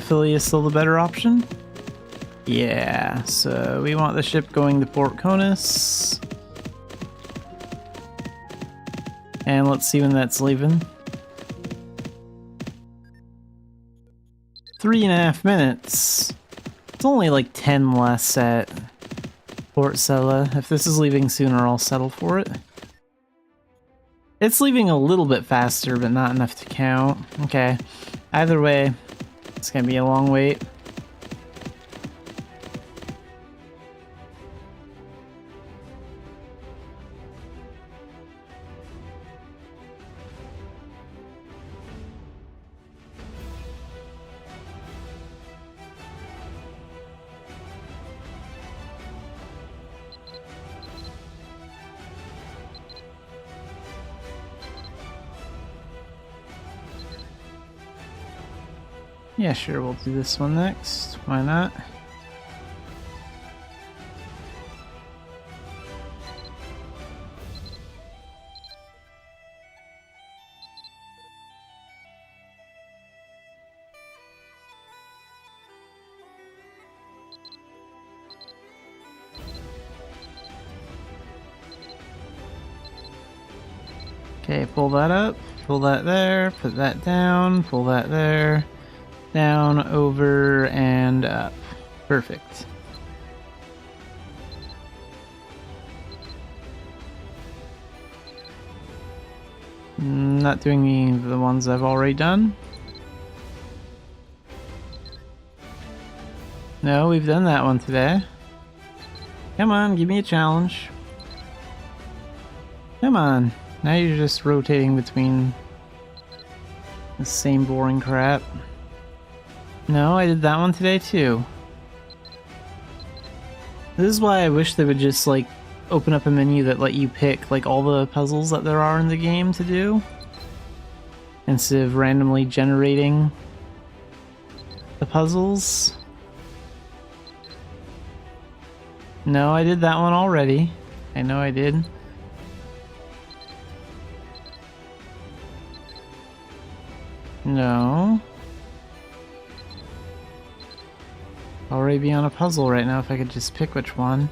Phileas still the better option? Yeah, so we want the ship going to Port Conus. And let's see when that's leaving. 3.5 minutes. It's only like 10 less at Port Sella. If this is leaving sooner, I'll settle for it. It's leaving a little bit faster, but not enough to count. Okay. Either way, it's gonna be a long wait. Yeah, sure, we'll do this one next. Why not? Okay, pull that up, pull that there, put that down, pull that there. Down, over, and up. Perfect. Not doing the ones I've already done. No, we've done that one today. Come on, give me a challenge. Come on. Now you're just rotating between the same boring crap. No, I did that one today too. This is why I wish they would just like open up a menu that let you pick like all the puzzles that there are in the game to do, instead of randomly generating the puzzles. No, I did that one already. I know I did. No. Already be on a puzzle right now if I could just pick which one.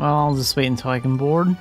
Well, I'll just wait until I can board.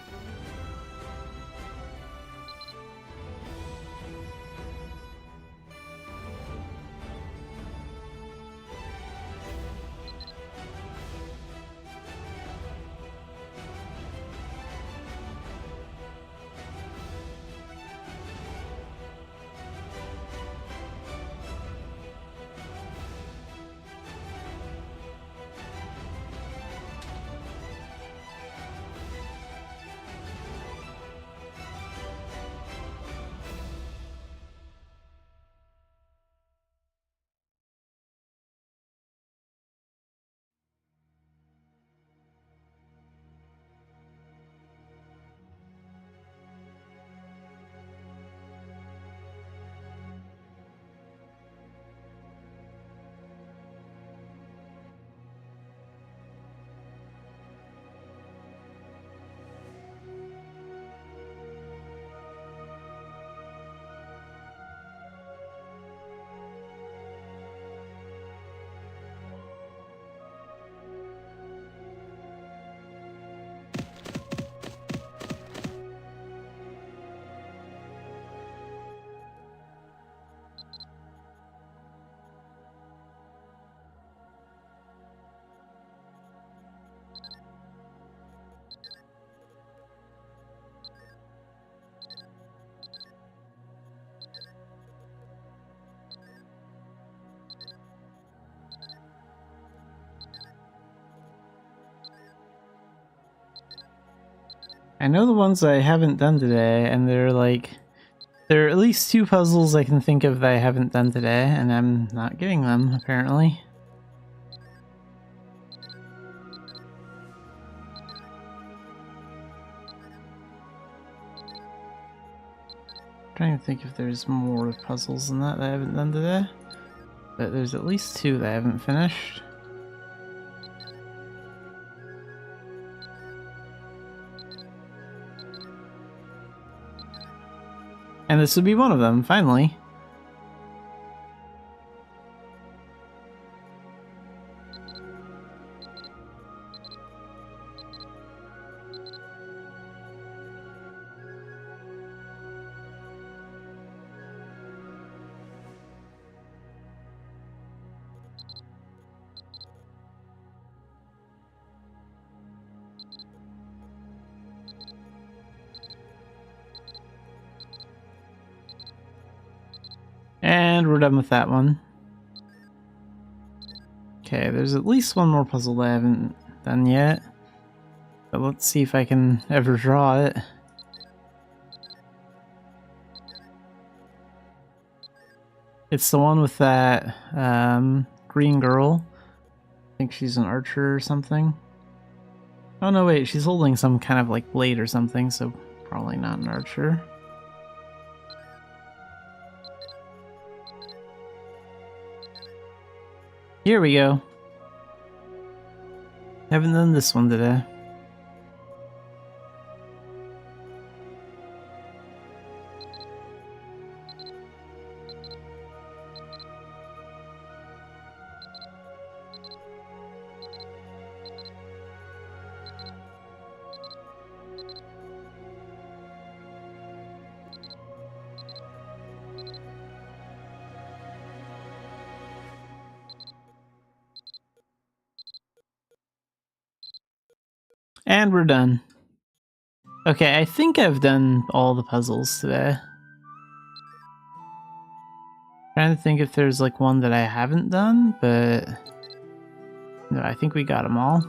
I know the ones I haven't done today, and there are at least 2 puzzles I can think of that I haven't done today, and I'm not getting them, apparently. Trying to think if there's more puzzles than that I haven't done today, but there's at least 2 that I haven't finished. And this would be one of them, finally. And we're done with that one. Okay, there's at least one more puzzle that I haven't done yet. But let's see if I can ever draw it. It's the one with that green girl. I think she's an archer or something. Oh no, wait, she's holding some kind of like blade or something, so probably not an archer. Here we go. Haven't done this one today. And we're done. Okay, I think I've done all the puzzles today. Trying to think if there's like one that I haven't done, but no, I think we got them all.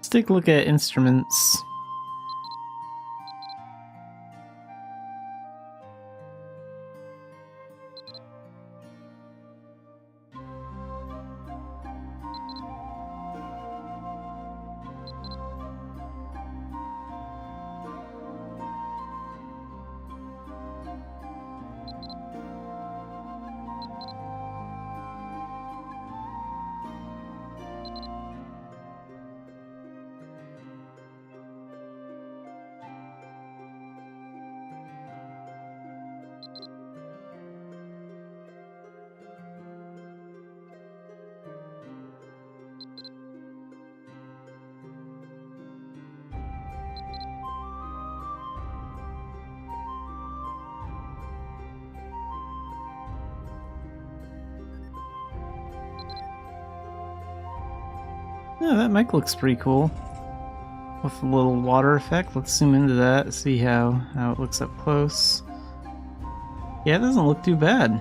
Let's take a look at instruments. Yeah, that mic looks pretty cool. With a little water effect. Let's zoom into that, see how it looks up close. Yeah, it doesn't look too bad.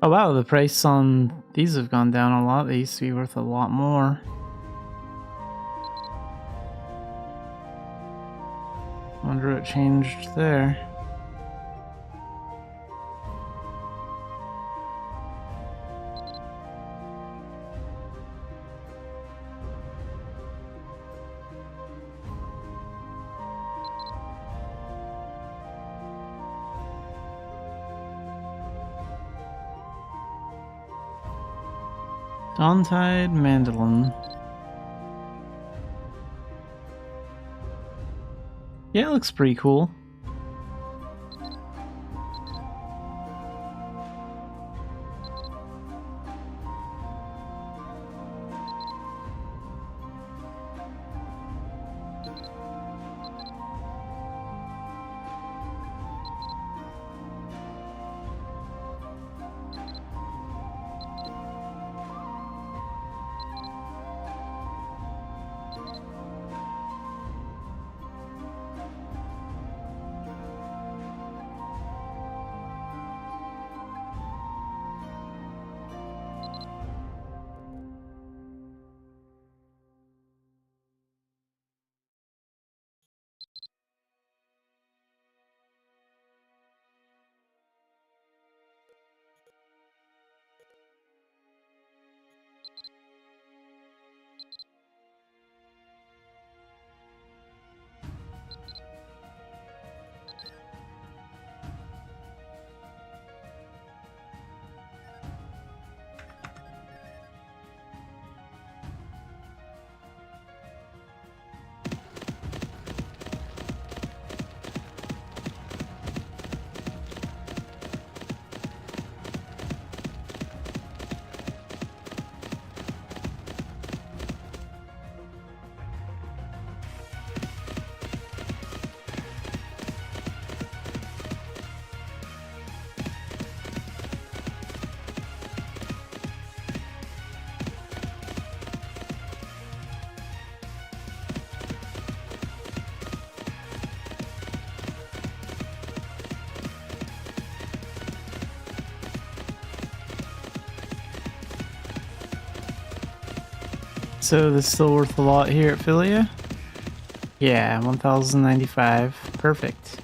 Oh wow, the price on these have gone down a lot. They used to be worth a lot more. Wonder what changed there. Dawntide Mandolin. Yeah, it looks pretty cool. So this is still worth a lot here at Philia? Yeah, 1,095. Perfect.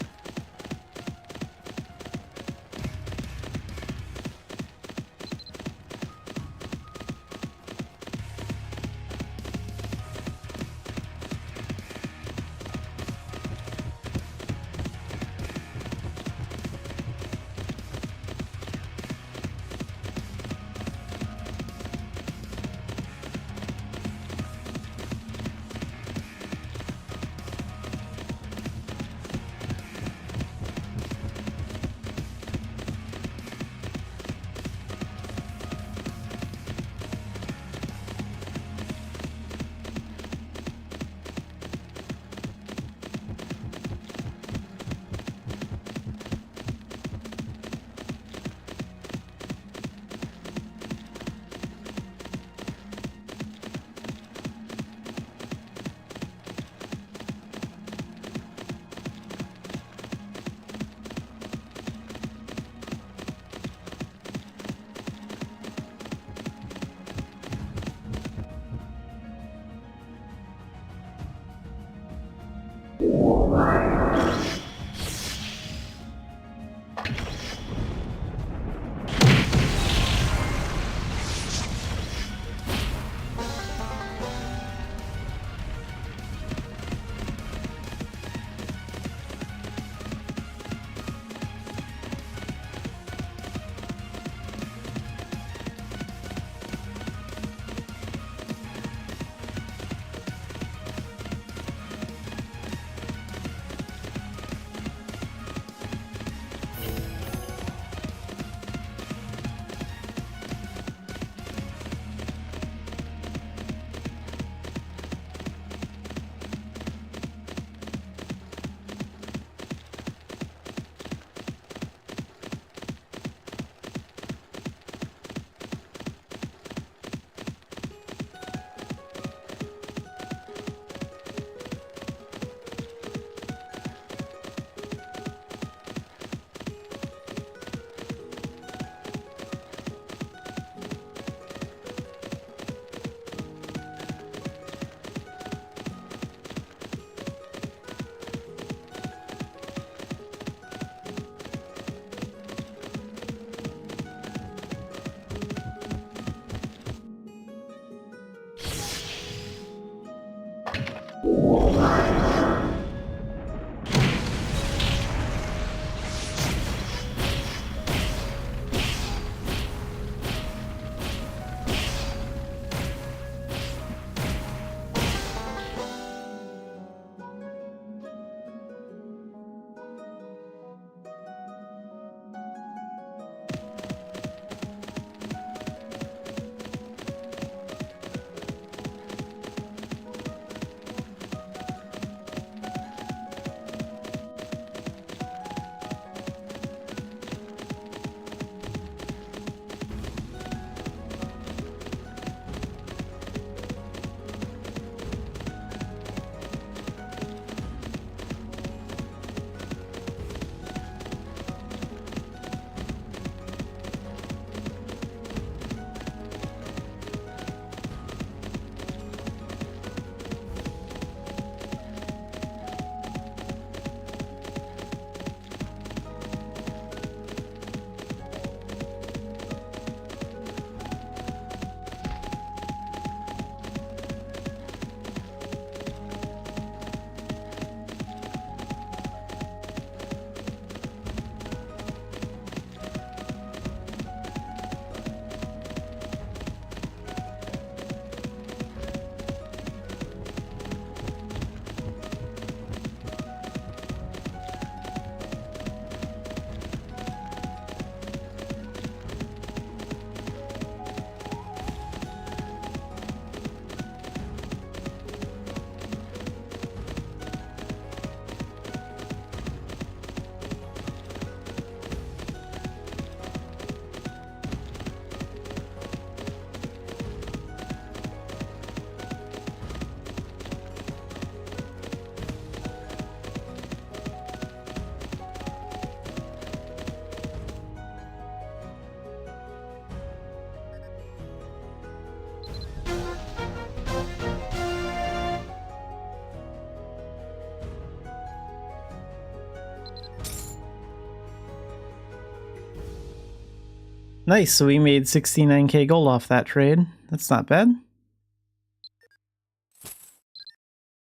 Nice, so we made 69k gold off that trade. That's not bad.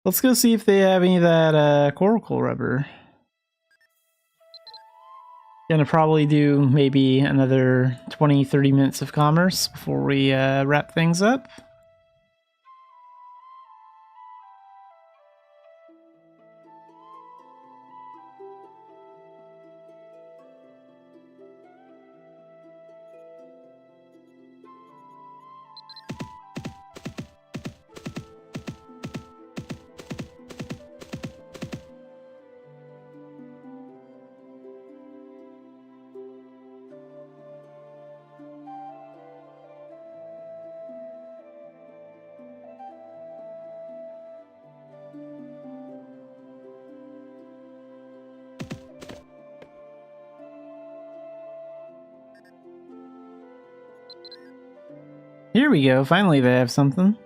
Let's go see if they have any of that coracle rubber. Gonna probably do maybe another 20-30 minutes of commerce before we wrap things up. Here we go, finally they have something.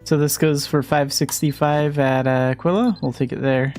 So this goes for 565 at Aquila. We'll take it there.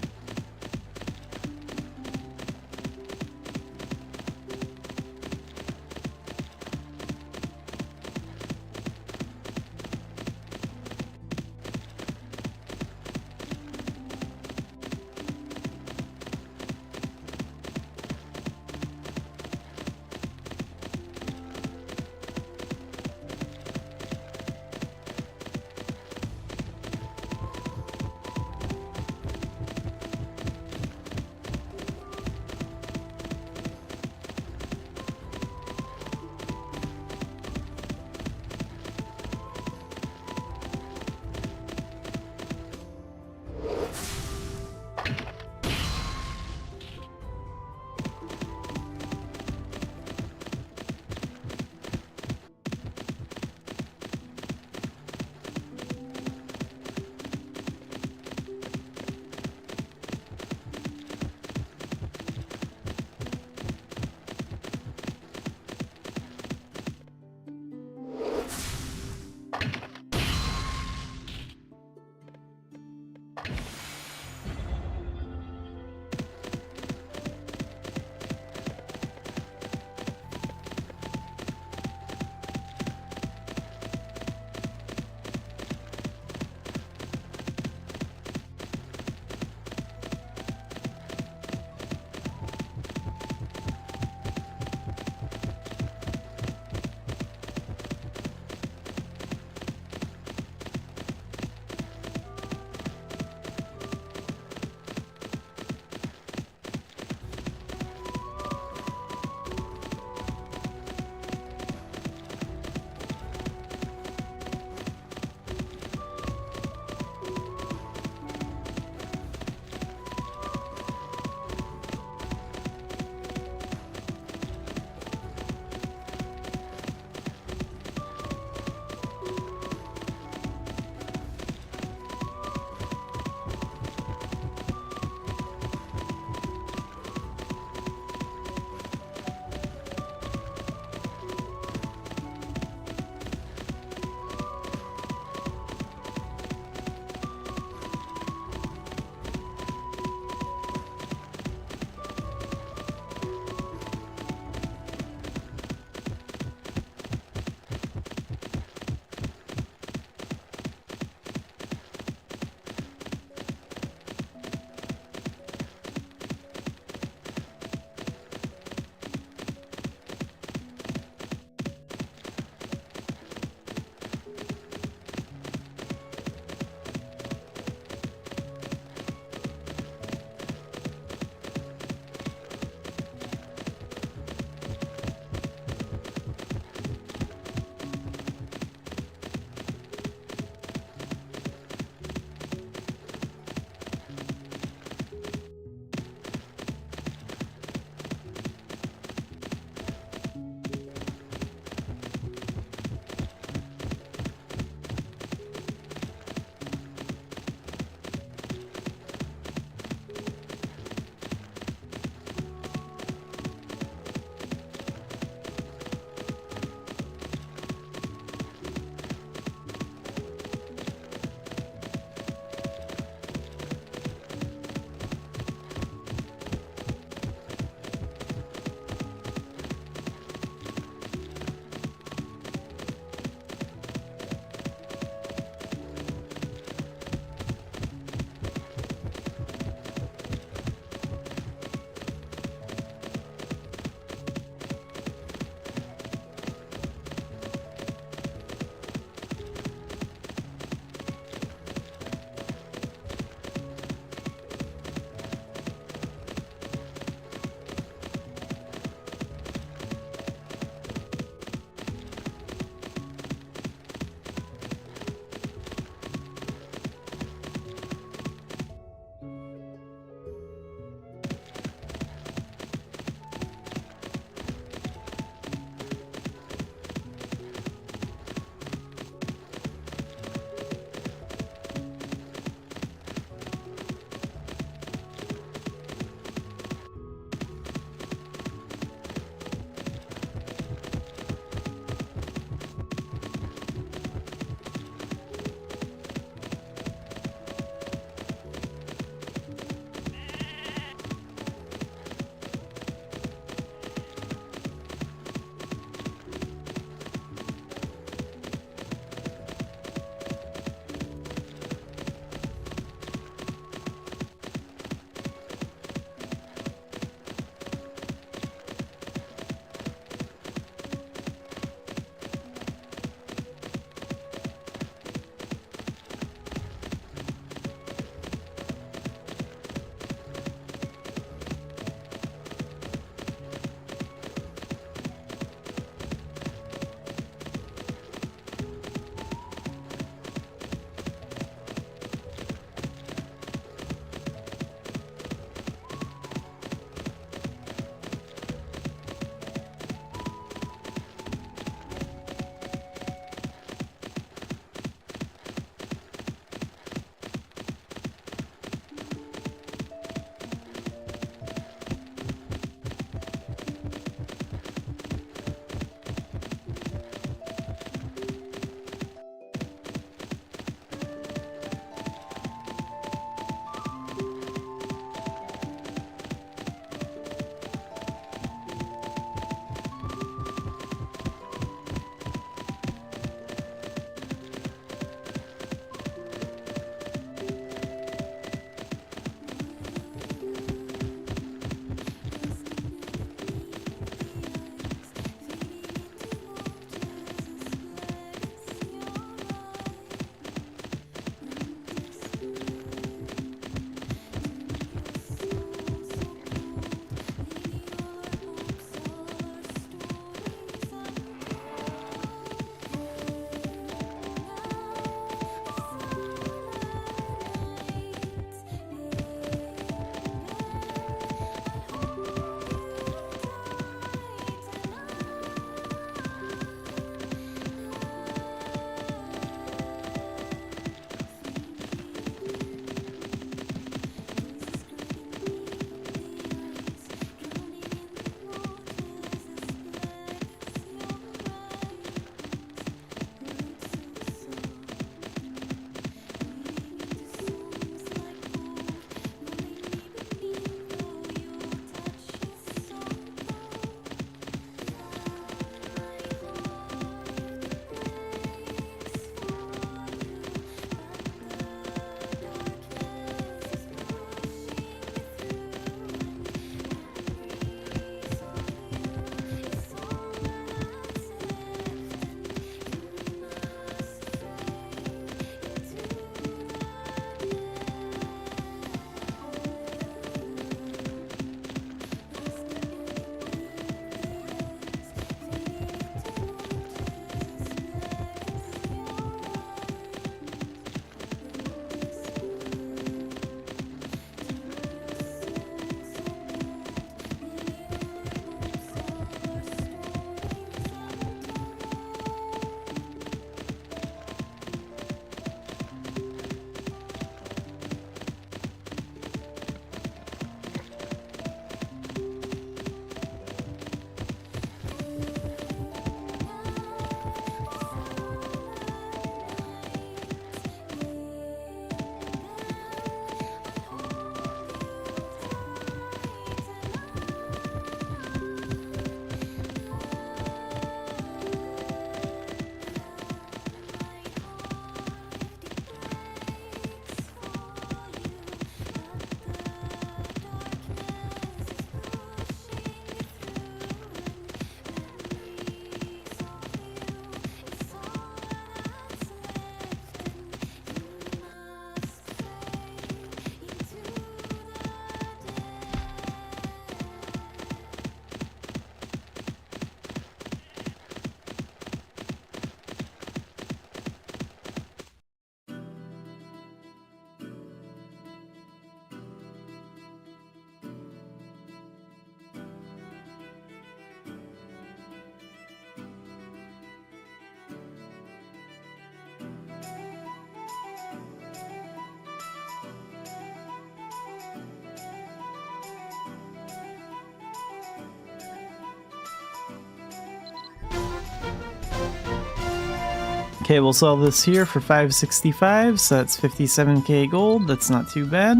Okay, we'll sell this here for 565, so that's 57k gold. That's not too bad.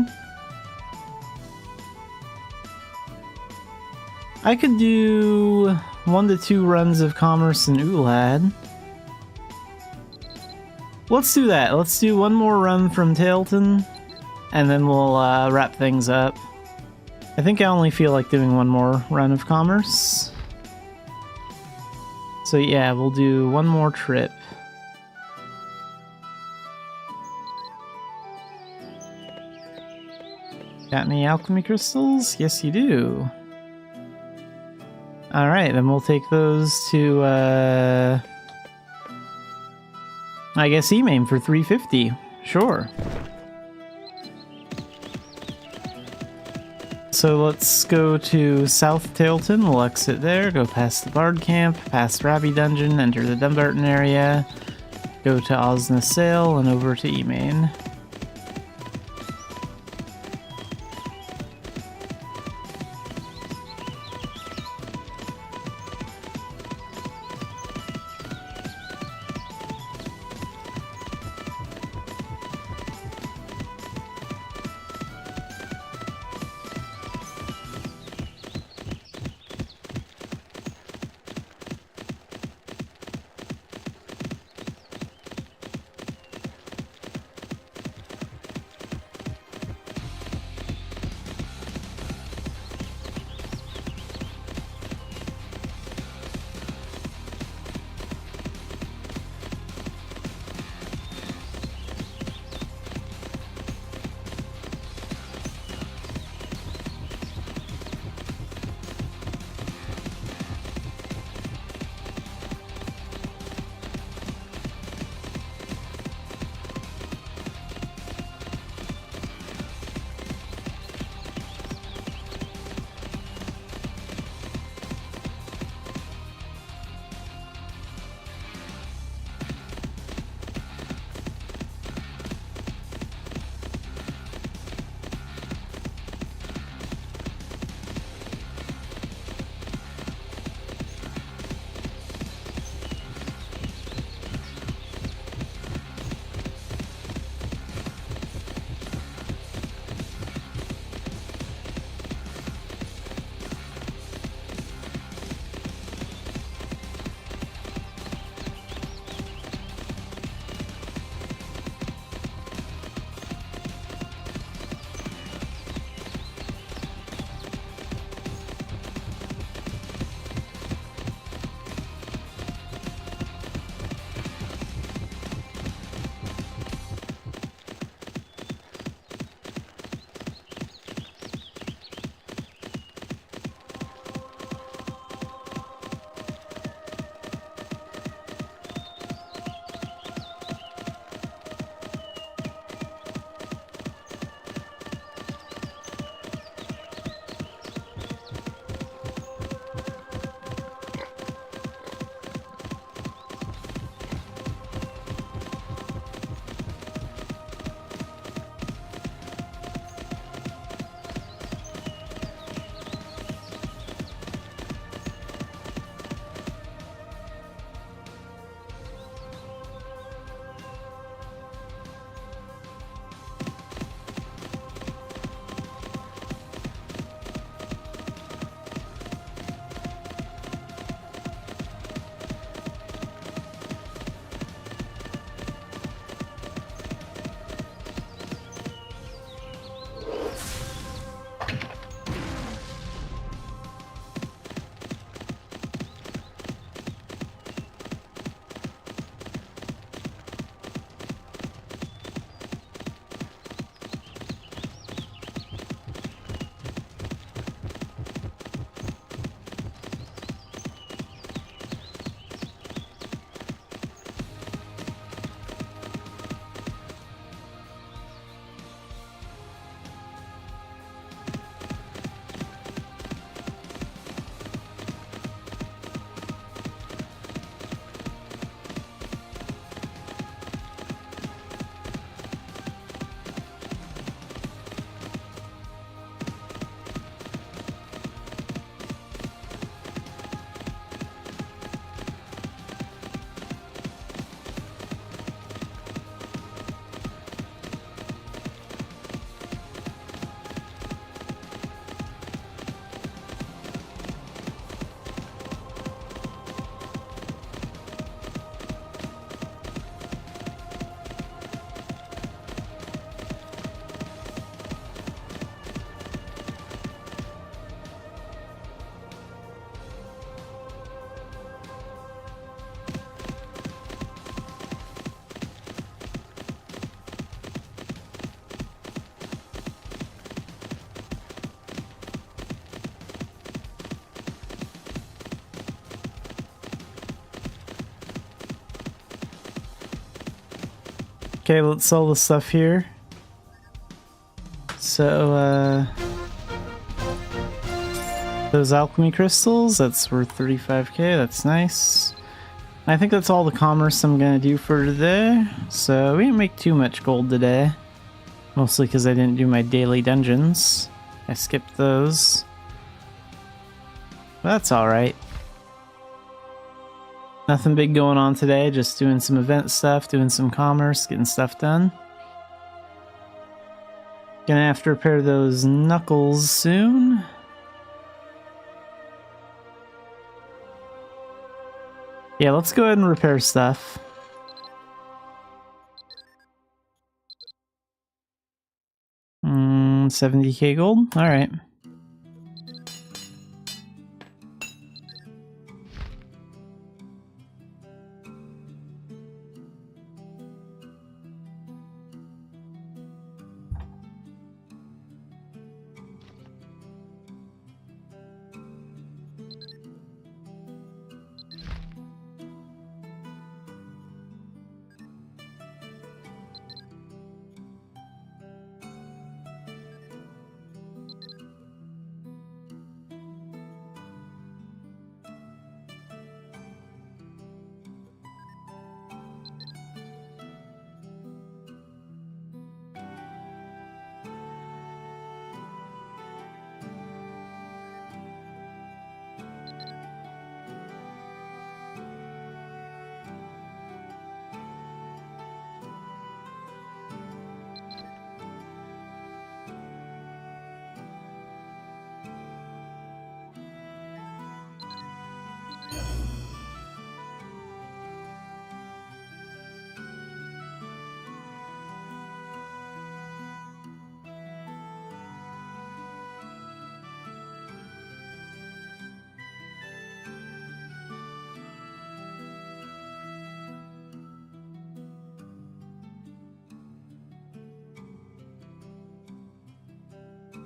I could do 1 to 2 runs of commerce in Ulad. Let's do that. Let's do one more run from Tailton, and then we'll wrap things up. I think I only feel like doing one more run of commerce. So yeah, we'll do one more trip. Got any alchemy crystals? Yes, you do. Alright, then we'll take those to, I guess Emaim for 350. Sure. So let's go to South Tailton. We'll exit there, go past the Bard Camp, past Rabbi Dungeon, enter the Dumbarton area, go to Osna Sail, and over to Emain. Okay, let's sell the stuff here. So, those alchemy crystals, that's worth 35k, that's nice. I think that's all the commerce I'm gonna do for today. So we didn't make too much gold today. Mostly because I didn't do my daily dungeons. I skipped those. But that's alright. Nothing big going on today, just doing some event stuff, doing some commerce, getting stuff done. Gonna have to repair those knuckles soon. Yeah, let's go ahead and repair stuff. Hmm, 70k gold? Alright.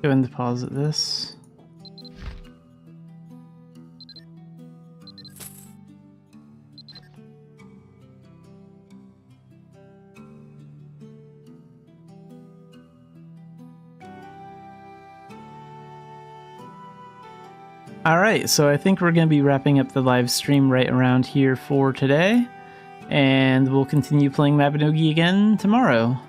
Go and deposit this. Alright, so I think we're going to be wrapping up the live stream right around here for today, and we'll continue playing Mabinogi again tomorrow.